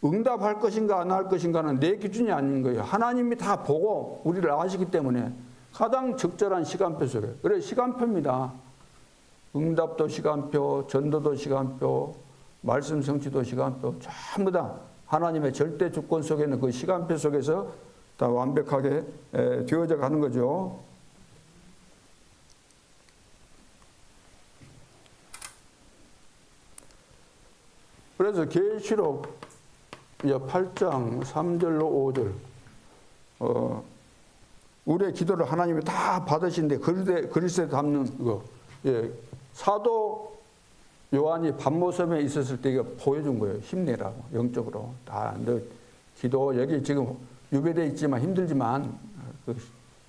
응답할 것인가 안 할 것인가는 내 기준이 아닌 거예요. 하나님이 다 보고 우리를 아시기 때문에 가장 적절한 시간표 속에. 그래 시간표입니다. 응답도 시간표, 전도도 시간표, 말씀 성취도 시간표 전부 다 하나님의 절대 주권 속에 있는 그 시간표 속에서 다 완벽하게 되어져 가는 거죠. 그래서 계시록 8장 3절로 5절 우리의 기도를 하나님이 다 받으신데 그리스도에 담는 거. 사도 요한이 밤모섬에 있었을 때 이거 보여준 거예요. 힘내라고 영적으로 다 너 기도 여기 지금 유배되어 있지만 힘들지만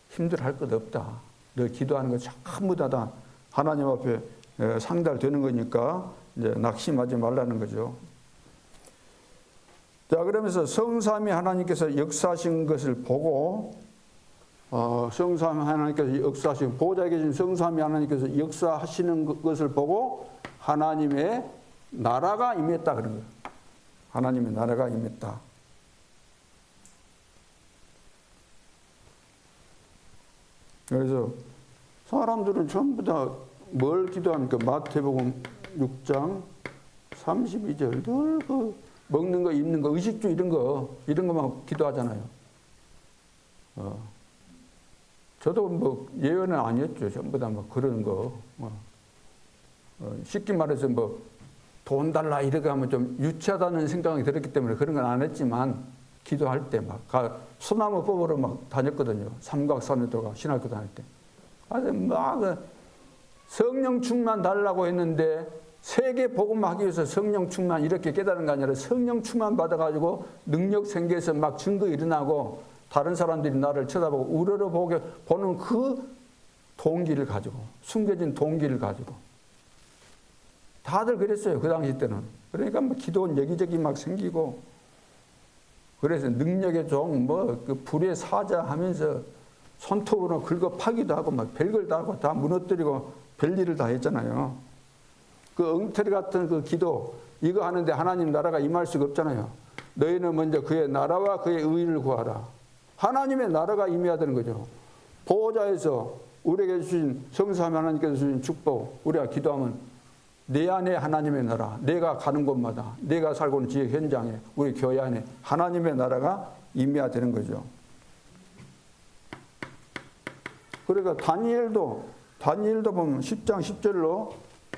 힘들할 것 없다. 너 기도하는 거 전부 다 하나님 앞에 상달되는 거니까 이제 낙심하지 말라는 거죠. 자, 그러면서 성삼위 하나님께서 역사하신 것을 보고 성삼위 하나님께서 역사하신 보좌에 계신 성삼위 하나님께서 역사하시는 것을 보고 하나님의 나라가 임했다 그런 거예요. 하나님의 나라가 임했다. 그래서 사람들은 전부 다 뭘 기도합니까? 마태복음 6장 32절 늘 먹는 거, 입는 거, 의식주 이런 거만 기도하잖아요. 저도 예언은 아니었죠. 전부 다 그런 거. 쉽게 말해서 돈 달라 이렇게 하면 좀 유치하다는 생각이 들었기 때문에 그런 건 안 했지만 기도할 때 소나무 뽑으러 다녔거든요. 삼각산에 들어가 신학교 다닐 때. 성령 충만 달라고 했는데 세계 복음하기 위해서 성령 충만 이렇게 깨달은 게 아니라 성령 충만 받아가지고 능력 생겨서 증거 일어나고 다른 사람들이 나를 쳐다보고 우러러 보는 그 동기를 가지고 숨겨진 동기를 가지고 다들 그랬어요. 그 당시 때는. 그러니까 기도는 여기저기 생기고 그래서 능력의 종 그 불의 사자 하면서 손톱으로 긁어 파기도 하고 별걸 다 하고 다 무너뜨리고 별일을 다 했잖아요. 그 엉터리 같은 그 기도 이거 하는데 하나님 나라가 임할 수가 없잖아요. 너희는 먼저 그의 나라와 그의 의를 구하라. 하나님의 나라가 임해야 되는 거죠. 보호자에서 우리에게 주신 성삼위 하나님께서 주신 축복 우리가 기도하면 내 안에 하나님의 나라 내가 가는 곳마다 내가 살고 있는 지역 현장에 우리 교회 안에 하나님의 나라가 임해야 되는 거죠. 그러니까 다니엘도 보면 10장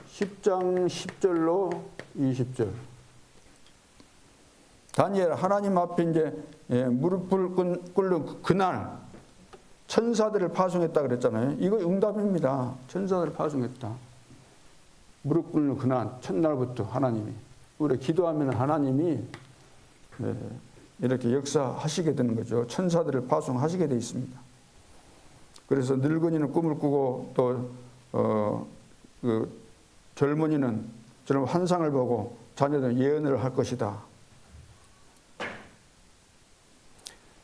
10절로 20절. 다니엘 하나님 앞에 이제 무릎을 꿇는 그날 천사들을 파송했다 그랬잖아요. 이거 응답입니다. 천사들을 파송했다. 무릎 꿇는 그날 첫날부터 하나님이 우리 기도하면 하나님이 이렇게 역사하시게 되는 거죠. 천사들을 파송하시게 되어 있습니다. 그래서 늙은이는 꿈을 꾸고 또 그 젊은이는 저런 환상을 보고 자녀들은 예언을 할 것이다.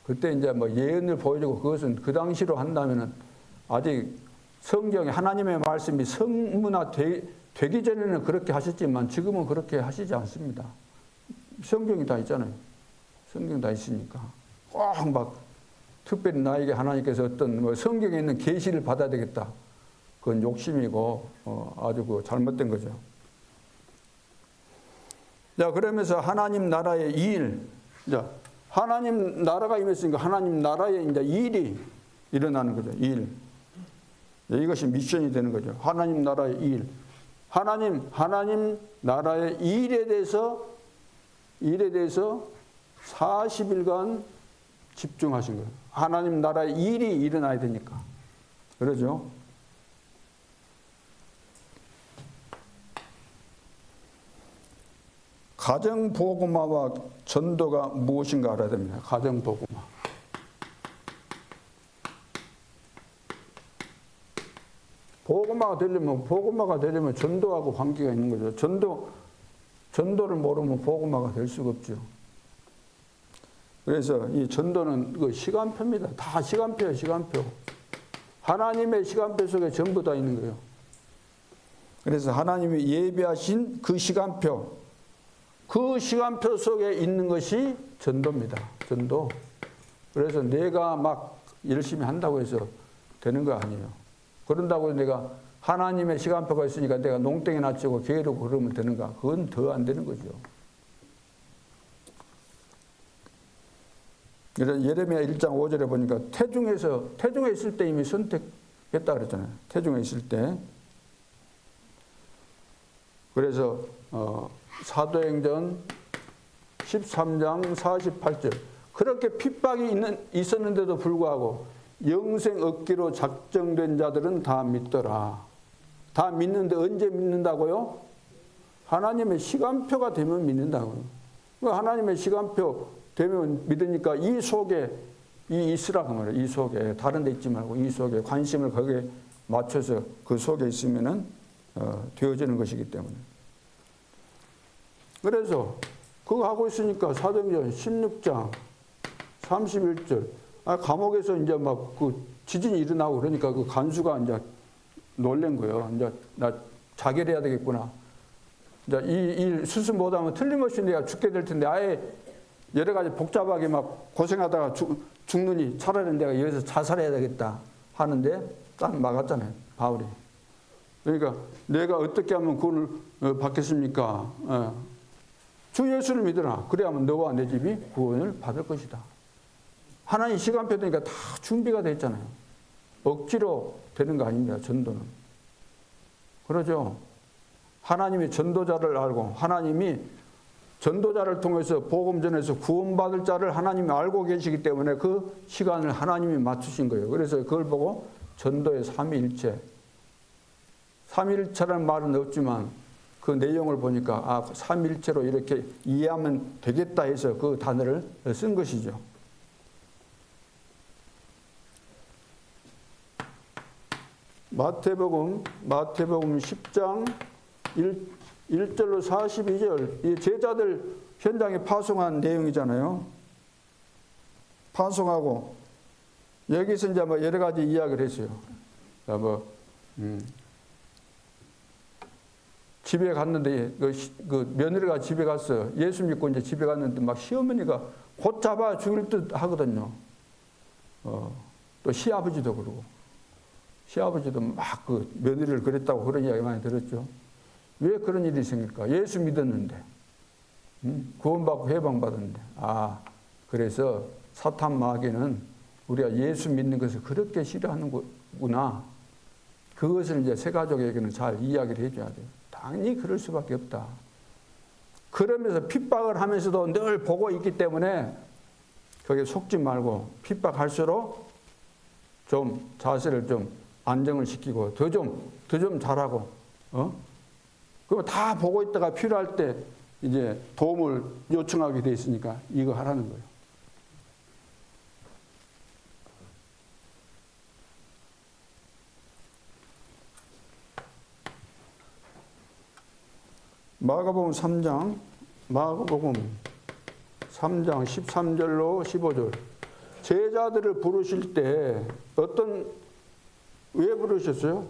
그때 이제 뭐 예언을 보여주고 그것은 그 당시로 한다면은 아직 성경에 하나님의 말씀이 성문화되기 전에는 그렇게 하셨지만 지금은 그렇게 하시지 않습니다. 성경이 다 있잖아요. 성경 다 있으니까 꼭 막 특별히 나에게 하나님께서 어떤 뭐 성경에 있는 계시를 받아야 되겠다. 그건 욕심이고 아주 그 잘못된 거죠. 자, 그러면서 하나님 나라의 일, 자, 하나님 나라가 임했으니까 하나님 나라의 이제 일이 일어나는 거죠. 일. 이것이 미션이 되는 거죠. 하나님 나라의 일. 하나님 나라의 일에 대해서 40일간 집중하신 거예요. 하나님 나라의 일이 일어나야 되니까. 그러죠? 가정보고마와 전도가 무엇인가 알아야 됩니다. 가정보고마. 보고마가 되려면 전도하고 관계가 있는 거죠. 전도를 모르면 보고마가 될 수가 없죠. 그래서 이 전도는 그 시간표입니다. 다 시간표예요, 시간표. 하나님의 시간표 속에 전부 다 있는 거예요. 그래서 하나님이 예비하신 그 시간표 속에 있는 것이 전도입니다. 전도. 그래서 내가 막 열심히 한다고 해서 되는 거 아니에요. 그런다고 내가 하나님의 시간표가 있으니까 내가 농땡이 낮추고 게으르고 그러면 되는가? 그건 더 안 되는 거죠. 그래서 예레미야 1장 5절에 보니까 태중에 있을 때 이미 선택했다 그랬잖아요. 태중에 있을 때. 그래서 사도행전 13장 48절 그렇게 핍박이 있었는데도 불구하고 영생 얻기로 작정된 자들은 다 믿더라. 다 믿는데 언제 믿는다고요? 하나님의 시간표가 되면 믿는다고요. 하나님의 시간표 되면 믿으니까 이 속에 있으라고 말해요. 이 속에 다른 데 있지 말고 이 속에 관심을 거기에 맞춰서 그 속에 있으면은 되어지는 것이기 때문에. 그래서 그거 하고 있으니까 사도행전 16장 31절 감옥에서 이제 막 그 지진이 일어나고 그러니까 그 간수가 이제 놀란 거예요. 이제 나 자결해야 되겠구나. 이제 이 일 수습 못하면 틀림없이 내가 죽게 될 텐데 아예 여러 가지 복잡하게 막 고생하다가 죽느니 차라리 내가 여기서 자살해야 되겠다 하는데 딱 막았잖아요. 바울이. 그러니까 내가 어떻게 하면 구원을 받겠습니까? 주 예수를 믿으라. 그래야만 너와 내 집이 구원을 받을 것이다. 하나님 시간표 되니까 다 준비가 돼 있잖아요. 억지로 되는 거 아닙니다. 전도는. 그러죠. 하나님이 전도자를 알고 하나님이 전도자를 통해서 복음 전해서 구원받을 자를 하나님이 알고 계시기 때문에 그 시간을 하나님이 맞추신 거예요. 그래서 그걸 보고 전도의 삼위일체. 삼위일체라는 말은 없지만 그 내용을 보니까 삼위일체로 이렇게 이해하면 되겠다 해서 그 단어를 쓴 것이죠. 마태복음 10장 1절로 42절 이 제자들 현장에 파송한 내용이잖아요. 파송하고 여기서 이제 뭐 여러 가지 이야기를 했어요. 집에 갔는데 그 며느리가 집에 갔어요. 예수 믿고 이제 집에 갔는데 막 시어머니가 곧 잡아 죽일 듯 하거든요. 또 시아버지도 그러고 시아버지도 막 그 며느리를 그랬다고 그런 이야기 많이 들었죠. 왜 그런 일이 생길까? 예수 믿었는데 구원받고 해방받았는데 그래서 사탄 마귀는 우리가 예수 믿는 것을 그렇게 싫어하는구나. 그것을 이제 새 가족에게는 잘 이야기를 해줘야 돼요. 당연히 그럴 수밖에 없다. 그러면서 핍박을 하면서도 늘 보고 있기 때문에 거기에 속지 말고 핍박할수록 좀 자세를 좀 안정을 시키고 더 좀 잘하고 그거 다 보고 있다가 필요할 때 이제 도움을 요청하게 돼 있으니까 이거 하라는 거예요. 마가복음 3장 13절로 15절. 제자들을 부르실 때 왜 부르셨어요?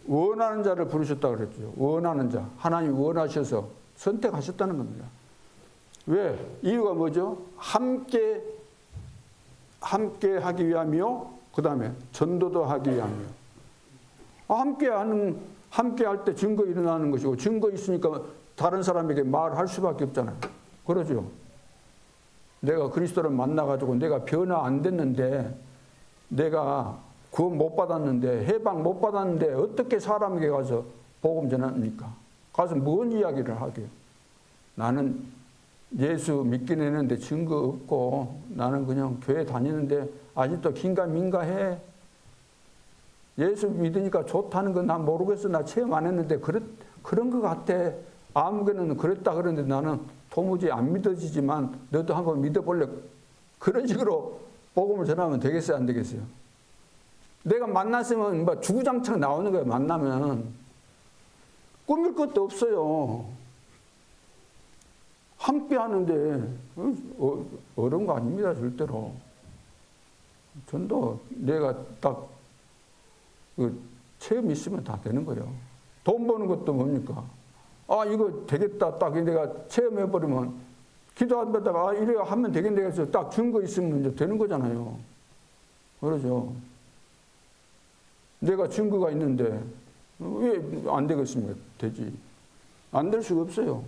원하는 자를 부르셨다고 그랬죠. 원하는 자. 하나님이 원하셔서 선택하셨다는 겁니다. 왜? 이유가 뭐죠? 함께 하기 위함이요. 그 다음에 전도도 하기 위함이요. 함께 할 때 증거 일어나는 것이고, 증거 있으니까 다른 사람에게 말할 수밖에 없잖아요. 그러죠. 내가 그리스도를 만나가지고 내가 변화 안 됐는데, 내가 구원 못 받았는데, 해방 못 받았는데, 어떻게 사람에게 가서 복음 전합니까? 가서 뭔 이야기를 하게요? 나는 예수 믿긴 했는데 증거 없고, 나는 그냥 교회 다니는데 아직도 긴가민가 해. 예수 믿으니까 좋다는 건 난 모르겠어. 나 체험 안 했는데 그런 것 같아. 아무개는 그랬다 그러는데 나는 도무지 안 믿어지지만 너도 한번 믿어볼래. 그런 식으로 복음을 전하면 되겠어요, 안 되겠어요? 내가 만났으면 뭐 주구장창 나오는 거예요. 만나면 꾸밀 것도 없어요. 함께 하는데 어려운 거 아닙니다, 절대로. 전도 내가 딱 체험 있으면 다 되는 거예요. 돈 버는 것도 뭡니까? 이거 되겠다. 딱 내가 체험해버리면 기도 안 받다가 이래 하면 되겠네 해서 딱 증거 있으면 이제 되는 거잖아요. 그러죠. 내가 증거가 있는데 왜 안 되겠습니까? 되지. 안 될 수가 없어요.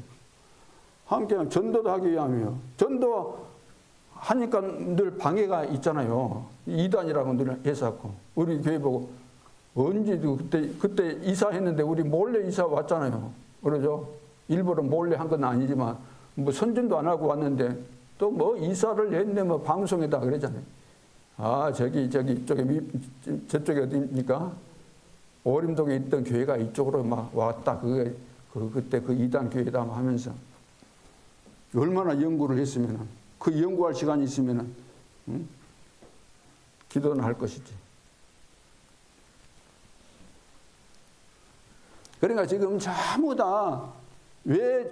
함께 전도도 하기 위함이요. 전도 하니까 늘 방해가 있잖아요. 이단이라고 늘 해서갖고. 우리 교회 보고 언제도 그때 이사했는데 우리 몰래 이사 왔잖아요. 그러죠? 일부러 몰래 한 건 아니지만 뭐 선전도 안 하고 왔는데 또 뭐 이사를 했네 뭐 방송에다 그러잖아요. 저기 이쪽에 저쪽에 어디입니까? 오림동에 있던 교회가 이쪽으로 막 왔다. 그때 그 이단 교회다 하면서 얼마나 연구를 했으면은 그 연구할 시간이 있으면은 기도는 할 것이지. 그러니까 지금 전부 다 왜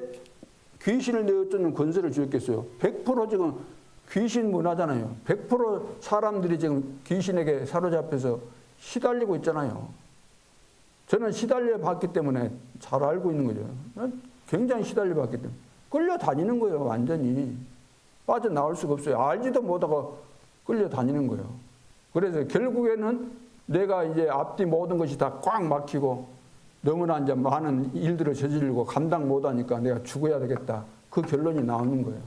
귀신을 내어쫓는 권세를 주었겠어요? 100% 지금 귀신 문화잖아요. 100% 사람들이 지금 귀신에게 사로잡혀서 시달리고 있잖아요. 저는 시달려 봤기 때문에 잘 알고 있는 거죠. 굉장히 시달려 봤기 때문에. 끌려다니는 거예요, 완전히. 빠져나올 수가 없어요. 알지도 못하고 끌려다니는 거예요. 그래서 결국에는 내가 이제 앞뒤 모든 것이 다 꽉 막히고 너무나 이제 많은 일들을 저지르고 감당 못하니까 내가 죽어야 되겠다. 그 결론이 나오는 거예요.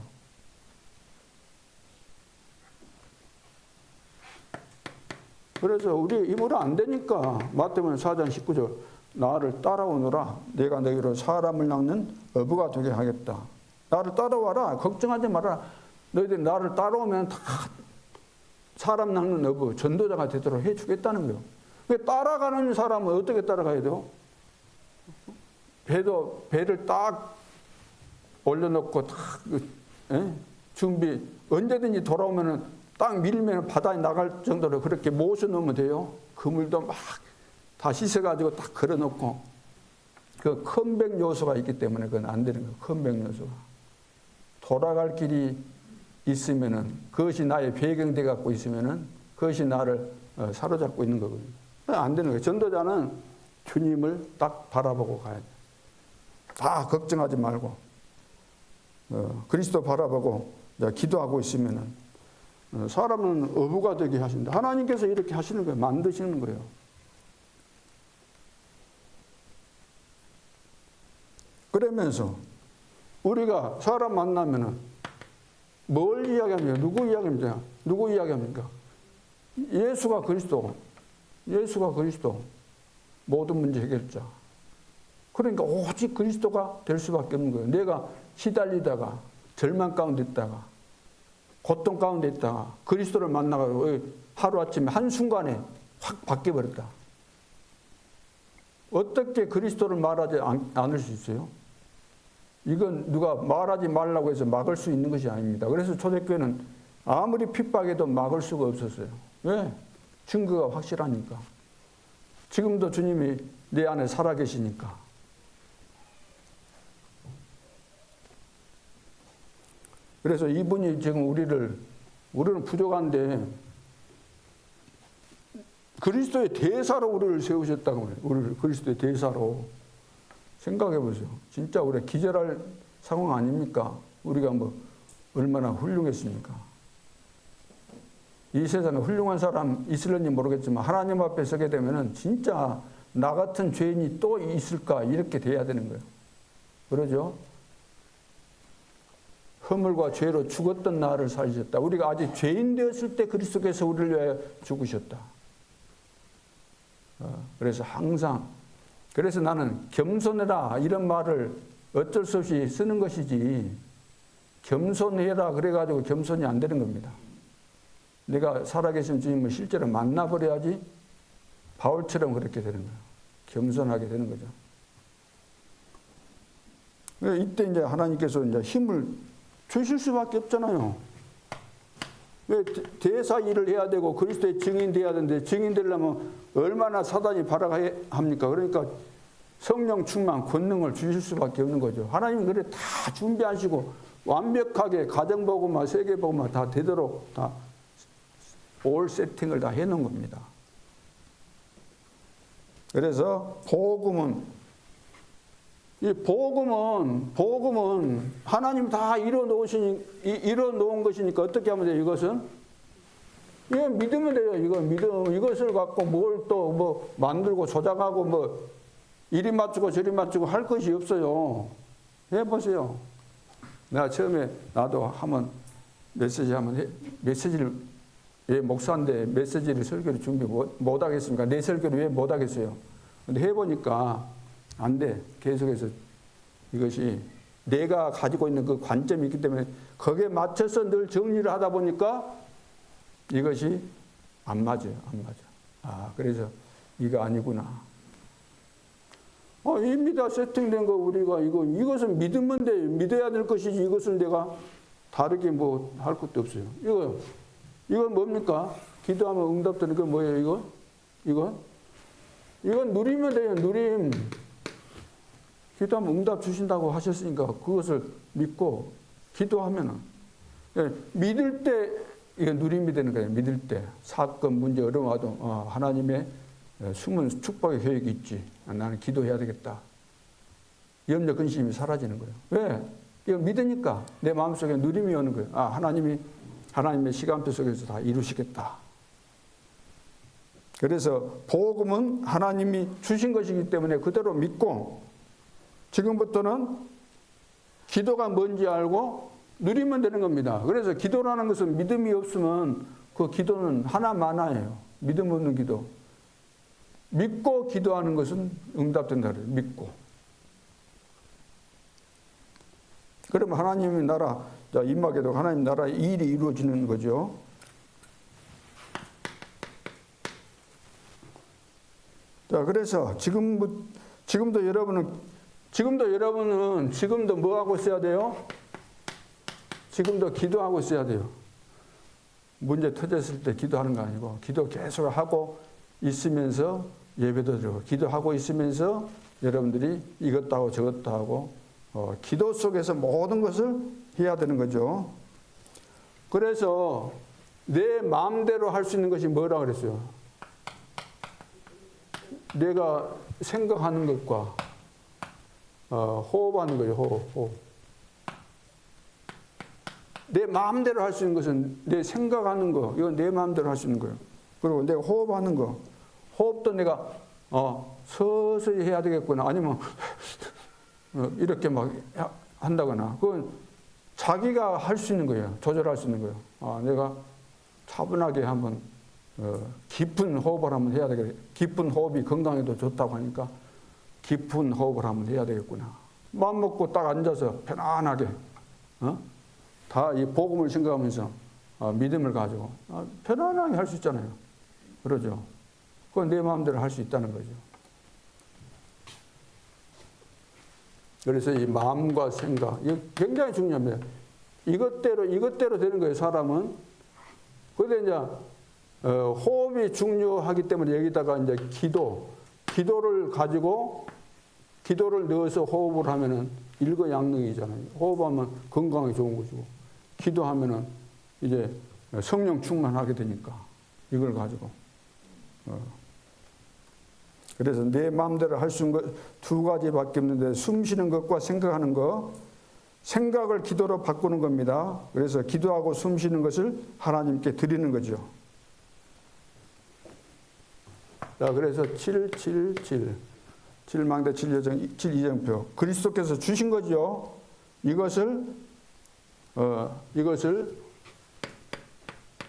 그래서 우리 입으로 안 되니까 마태복음 4장 19절 나를 따라오너라. 내가 너희로 사람을 낚는 어부가 되게 하겠다. 나를 따라와라. 걱정하지 마라. 너희들이 나를 따라오면 다 사람 낚는 어부, 전도자가 되도록 해주겠다는 거예요. 따라가는 사람은 어떻게 따라가야 돼요? 배를 딱 올려놓고 딱 준비, 언제든지 돌아오면은 딱 밀면 바다에 나갈 정도로 그렇게 모셔놓으면 돼요. 그물도 막 다 씻어가지고 딱 걸어놓고 그 컴백 요소가 있기 때문에 그건 안 되는 거예요. 컴백 요소가. 돌아갈 길이 있으면은 그것이 나의 배경돼 갖고 있으면은 그것이 나를 사로잡고 있는 거거든요. 안 되는 거예요. 전도자는 주님을 딱 바라보고 가야 돼요. 다 걱정하지 말고 그리스도 바라보고 기도하고 있으면은 사람은 어부가 되게 하신다. 하나님께서 이렇게 하시는 거예요. 만드시는 거예요. 그러면서 우리가 사람 만나면은 뭘 이야기합니까? 누구 이야기합니까? 누구 이야기합니까? 예수가 그리스도. 예수가 그리스도. 모든 문제 해결자. 그러니까 오직 그리스도가 될 수밖에 없는 거예요. 내가 시달리다가 절망 가운데 있다가 고통 가운데 있다가 그리스도를 만나가지고 하루아침에 한순간에 확 바뀌어버렸다. 어떻게 그리스도를 말하지 않을 수 있어요? 이건 누가 말하지 말라고 해서 막을 수 있는 것이 아닙니다. 그래서 초대교회는 아무리 핍박해도 막을 수가 없었어요. 왜? 증거가 확실하니까. 지금도 주님이 내 안에 살아계시니까. 그래서 이분이 지금 우리는 부족한데 그리스도의 대사로 우리를 세우셨다고 그래요. 우리를 그리스도의 대사로. 생각해 보세요. 진짜 우리 기절할 상황 아닙니까? 우리가 뭐 얼마나 훌륭했습니까? 이 세상에 훌륭한 사람 있을는지 모르겠지만 하나님 앞에 서게 되면은 진짜 나 같은 죄인이 또 있을까 이렇게 돼야 되는 거예요. 그러죠? 허물과 죄로 죽었던 나를 살리셨다. 우리가 아직 죄인 되었을 때 그리스도께서 우리를 위하여 죽으셨다. 그래서 항상 그래서 나는 겸손해라 이런 말을 어쩔 수 없이 쓰는 것이지 겸손해라 그래가지고 겸손이 안 되는 겁니다. 내가 살아계신 주님을 실제로 만나버려야지 바울처럼 그렇게 되는 거예요. 겸손하게 되는 거죠. 이때 이제 하나님께서 이제 힘을 주실 수밖에 없잖아요. 왜 대사 일을 해야 되고 그리스도의 증인 돼야 되는데 증인 되려면 얼마나 사단이 발악합니까? 그러니까 성령 충만 권능을 주실 수밖에 없는 거죠. 하나님은 그래 다 준비하시고 완벽하게 가정복음만 세계복음만 다 되도록 다 올 세팅을 다 해놓은 겁니다. 그래서 복음은 하나님 다 이뤄놓은 것이니까 어떻게 하면 돼요? 이것은 이거 믿으면 돼요. 이것을 갖고 뭘 또 뭐 만들고 조작하고 뭐 이리 맞추고 저리 맞추고 할 것이 없어요. 해보세요. 내가 처음에 나도 한번 메시지를 왜 목사인데 메시지를 설교를 준비 못 하겠습니까? 내 설교를 왜 못 하겠어요? 근데 해보니까 안 돼. 계속해서 이것이 내가 가지고 있는 그 관점이 있기 때문에 거기에 맞춰서 늘 정리를 하다 보니까 이것이 안 맞아요. 안 맞아. 그래서 이거 아니구나. 이미 다 세팅된 거 우리가 이것은 믿으면 돼. 믿어야 될 것이지 이것을 내가 다르게 뭐 할 것도 없어요. 이건 뭡니까? 기도하면 응답되는 거 뭐예요? 이건 누리면 돼요. 누림. 기도하면 응답 주신다고 하셨으니까 그것을 믿고 기도하면은 믿을 때 이건 누림이 되는 거예요. 믿을 때 사건 문제 어려움 와도 하나님의 숨은 축복의 계획이 있지. 나는 기도해야 되겠다. 염려 근심이 사라지는 거예요. 왜? 이거 믿으니까 내 마음속에 누림이 오는 거예요. 하나님의 시간표 속에서 다 이루시겠다. 그래서 복음은 하나님이 주신 것이기 때문에 그대로 믿고 지금부터는 기도가 뭔지 알고 누리면 되는 겁니다. 그래서 기도라는 것은 믿음이 없으면 그 기도는 하나만화예요. 믿음 없는 기도. 믿고 기도하는 것은 응답된다 그래요. 믿고. 그러면 하나님의 나라, 임마게도 하나님 나라의 일이 이루어지는 거죠. 자, 그래서 지금도 여러분은 뭐 하고 있어야 돼요? 지금도 기도하고 있어야 돼요. 문제 터졌을 때 기도하는 거 아니고 기도 계속 하고 있으면서 예배도 드리고 기도하고 있으면서 여러분들이 이것도 하고 저것도 하고 기도 속에서 모든 것을 해야 되는 거죠. 그래서 내 마음대로 할 수 있는 것이 뭐라 그랬어요? 내가 생각하는 것과 호흡하는 거죠. 호흡. 내 마음대로 할 수 있는 것은 내 생각하는 거, 이건 내 마음대로 할 수 있는 거예요. 그리고 내가 호흡하는 거, 호흡도 내가 서서히 해야 되겠구나. 아니면 이렇게 막 한다거나. 그건 자기가 할 수 있는 거예요. 조절할 수 있는 거예요. 내가 차분하게 한번 깊은 호흡을 한번 해야 되겠다. 깊은 호흡이 건강에도 좋다고 하니까 깊은 호흡을 한번 해야 되겠구나. 마음 먹고 딱 앉아서 편안하게 다 이 복음을 생각하면서 믿음을 가지고 편안하게 할 수 있잖아요. 그러죠. 그건 내 마음대로 할 수 있다는 거죠. 그래서 이 마음과 생각, 이거 굉장히 중요합니다. 이것대로 되는 거예요, 사람은. 그런데 이제 호흡이 중요하기 때문에 여기다가 이제 기도를 가지고 기도를 넣어서 호흡을 하면은 일거양득이잖아요. 호흡하면 건강에 좋은 것이고 기도하면은 이제 성령 충만하게 되니까 이걸 가지고 그래서 내 마음대로 할 수 있는 것 두 가지밖에 없는데 숨 쉬는 것과 생각하는 것, 생각을 기도로 바꾸는 겁니다. 그래서 기도하고 숨 쉬는 것을 하나님께 드리는 거죠. 자, 그래서 777 7망대 7이정표 그리스도께서 주신 거죠. 이것을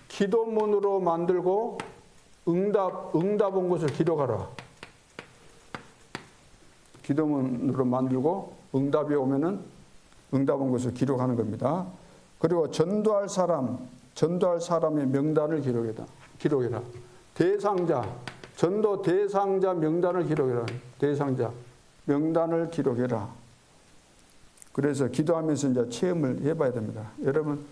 기도문으로 만들고 응답 온 것을 기록하라. 기도문으로 만들고 응답이 오면은 응답 온 것을 기록하는 겁니다. 그리고 전도할 사람의 명단을 기록해라. 대상자, 전도 대상자 명단을 기록해라. 대상자 명단을 기록해라. 그래서 기도하면서 이제 체험을 해봐야 됩니다. 여러분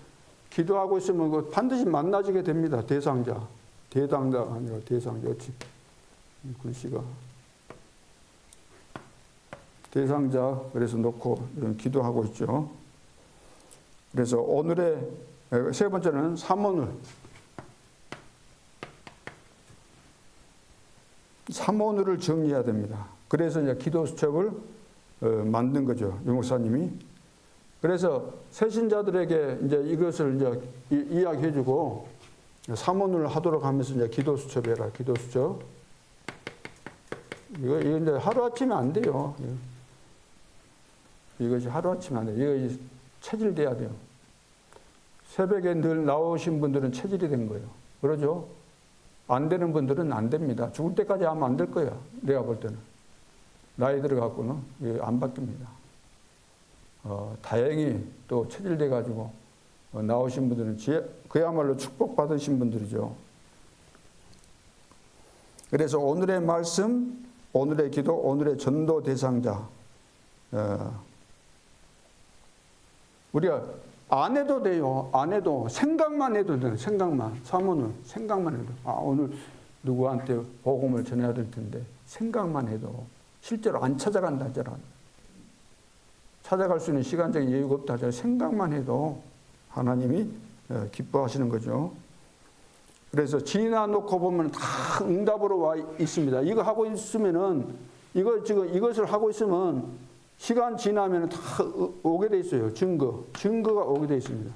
기도하고 있으면 반드시 만나지게 됩니다. 대상자가 아니라 대상자. 글씨가 대상자 그래서 놓고 기도하고 있죠. 그래서 오늘의 세 번째는 삼오늘을 정리해야 됩니다. 그래서 이제 기도 수첩을 만든 거죠. 유 목사님이. 그래서 새신자들에게 이제 이것을 이제 이야기해주고 삼오늘 하도록 하면서 이제 기도 수첩해라. 기도 수첩. 이거 이제 하루 아침에 안 돼요. 이것이 하루 아침에 안 돼요. 이거 체질돼야 돼요. 새벽에 늘 나오신 분들은 체질이 된 거예요. 그러죠? 안 되는 분들은 안 됩니다. 죽을 때까지 하면 안 될 거야. 내가 볼 때는. 나이 들어갖고는 안 바뀝니다. 다행히 또 체질돼가지고 나오신 분들은 그야말로 축복받으신 분들이죠. 그래서 오늘의 말씀, 오늘의 기도, 오늘의 전도 대상자. 우리가 안 해도 돼요. 안 해도 생각만 해도 돼요. 생각만. 삼오늘 생각만 해도. 오늘 누구한테 복음을 전해야 될 텐데 생각만 해도 실제로 안 찾아간다 하잖아. 찾아갈 수 있는 시간적인 여유가 없다 하잖아. 생각만 해도 하나님이 기뻐하시는 거죠. 그래서 지나놓고 보면 다 응답으로 와 있습니다. 이거 하고 있으면은 이것을 하고 있으면 시간 지나면 다 오게 돼 있어요. 증거가 오게 돼 있습니다.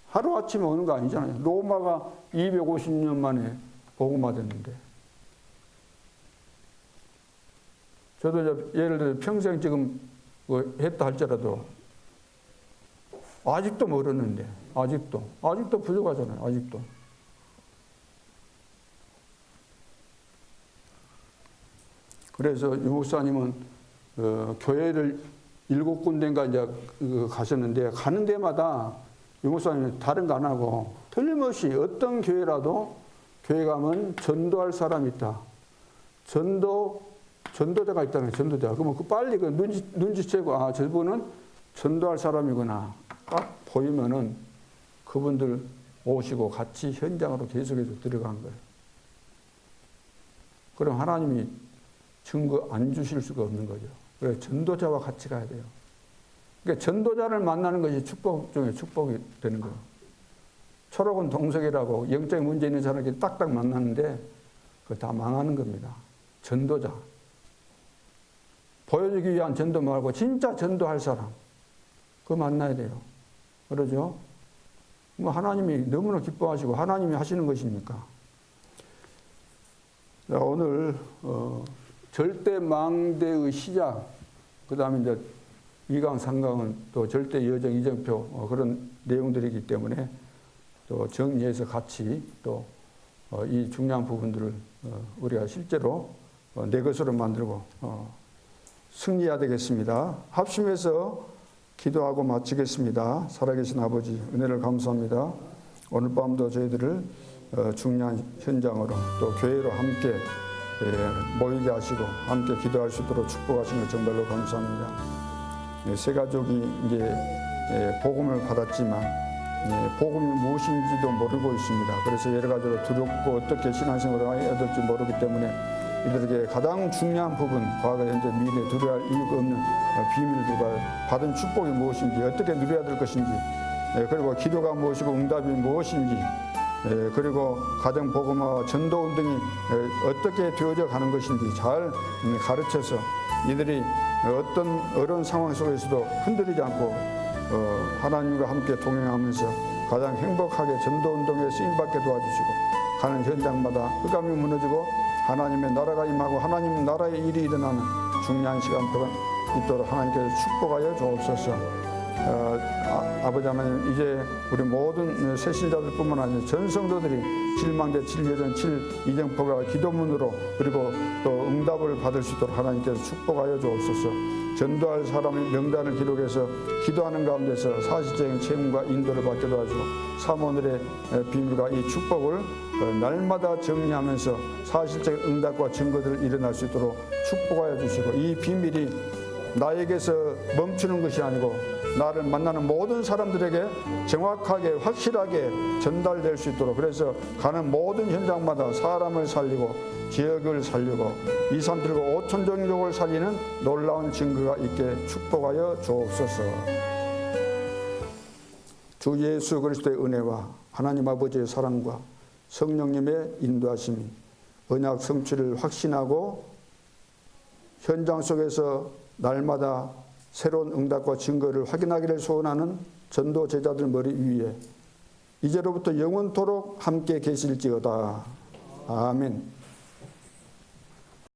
하루아침에 오는 거 아니잖아요. 로마가 250년 만에 복음화됐는데. 저도 예를 들어 평생 지금 했다 할지라도 아직도 멀었는데 아직도 부족하잖아요. 아직도. 그래서 유 목사님은 교회를 7군데인가 이제 가셨는데 가는 데마다 유 목사님은 다른 거 안 하고 틀림없이 어떤 교회라도 교회 가면 전도할 사람이 있다. 전도자가 있다는 거예요. 전도자. 그러면 빨리 눈치채고 저분은 전도할 사람이구나. 딱 보이면은 그분들 오시고 같이 현장으로 계속해서 들어간 거예요. 그럼 하나님이 증거 안 주실 수가 없는 거죠. 그래서 전도자와 같이 가야 돼요. 그러니까 전도자를 만나는 것이 축복 중에 축복이 되는 거예요. 초록은 동석이라고 영적인 문제 있는 사람에게 딱딱 만나는데 그거 다 망하는 겁니다. 전도자. 보여주기 위한 전도 말고 진짜 전도할 사람. 그거 만나야 돼요. 그러죠? 하나님이 너무나 기뻐하시고 하나님이 하시는 것이니까. 자, 오늘 절대망대의 시작, 그 다음에 이제 2강, 3강은 또 절대 여정, 이정표 그런 내용들이기 때문에 또 정리해서 같이 또 이 중요한 부분들을 우리가 실제로 내 것으로 만들고 승리해야 되겠습니다. 합심해서 기도하고 마치겠습니다. 살아계신 아버지 은혜를 감사합니다. 오늘 밤도 저희들을 중요한 현장으로 또 교회로 함께 모이게 하시고 함께 기도할 수 있도록 축복하신 것 정말로 감사합니다. 새 가족이 이제 복음을 받았지만 복음이 무엇인지도 모르고 있습니다. 그래서 여러 가지로 두렵고 어떻게 신앙생활을 해야 될지 모르기 때문에 이들에게 가장 중요한 부분, 과거, 현재, 미래 두려워할 이유가 없는 비밀들과 받은 축복이 무엇인지 어떻게 누려야 될 것인지 그리고 기도가 무엇이고 응답이 무엇인지, 그리고 가정복음화와 전도운동이 어떻게 되어져 가는 것인지 잘 가르쳐서 이들이 어떤 어려운 상황 속에서도 흔들리지 않고 하나님과 함께 동행하면서 가장 행복하게 전도운동에 쓰임받게 도와주시고, 가는 현장마다 흑암이 무너지고 하나님의 나라가 임하고 하나님 나라의 일이 일어나는 중요한 시간 동안 있도록 하나님께서 축복하여 주옵소서. 아버지 하나님, 이제 우리 모든 새신자들뿐만 아니라 전 성도들이 7망대 7여정 7이정포가 기도문으로 그리고 또 응답을 받을 수 있도록 하나님께서 축복하여 주옵소서. 전도할 사람의 명단을 기록해서 기도하는 가운데서 사실적인 체험과 인도를 받게 도와주고, 사모늘의 비밀과 이 축복을 날마다 정리하면서 사실적인 응답과 증거들을 일어날 수 있도록 축복하여 주시고, 이 비밀이 나에게서 멈추는 것이 아니고 나를 만나는 모든 사람들에게 정확하게 확실하게 전달될 수 있도록, 그래서 가는 모든 현장마다 사람을 살리고 지역을 살리고 2, 3, 5천 종족을 살리는 놀라운 증거가 있게 축복하여 주옵소서. 주 예수 그리스도의 은혜와 하나님 아버지의 사랑과 성령님의 인도하심이 언약 성취를 확신하고 현장 속에서 날마다 새로운 응답과 증거를 확인하기를 소원하는 전도 제자들 머리 위에 이제로부터 영원토록 함께 계실지어다. 아멘.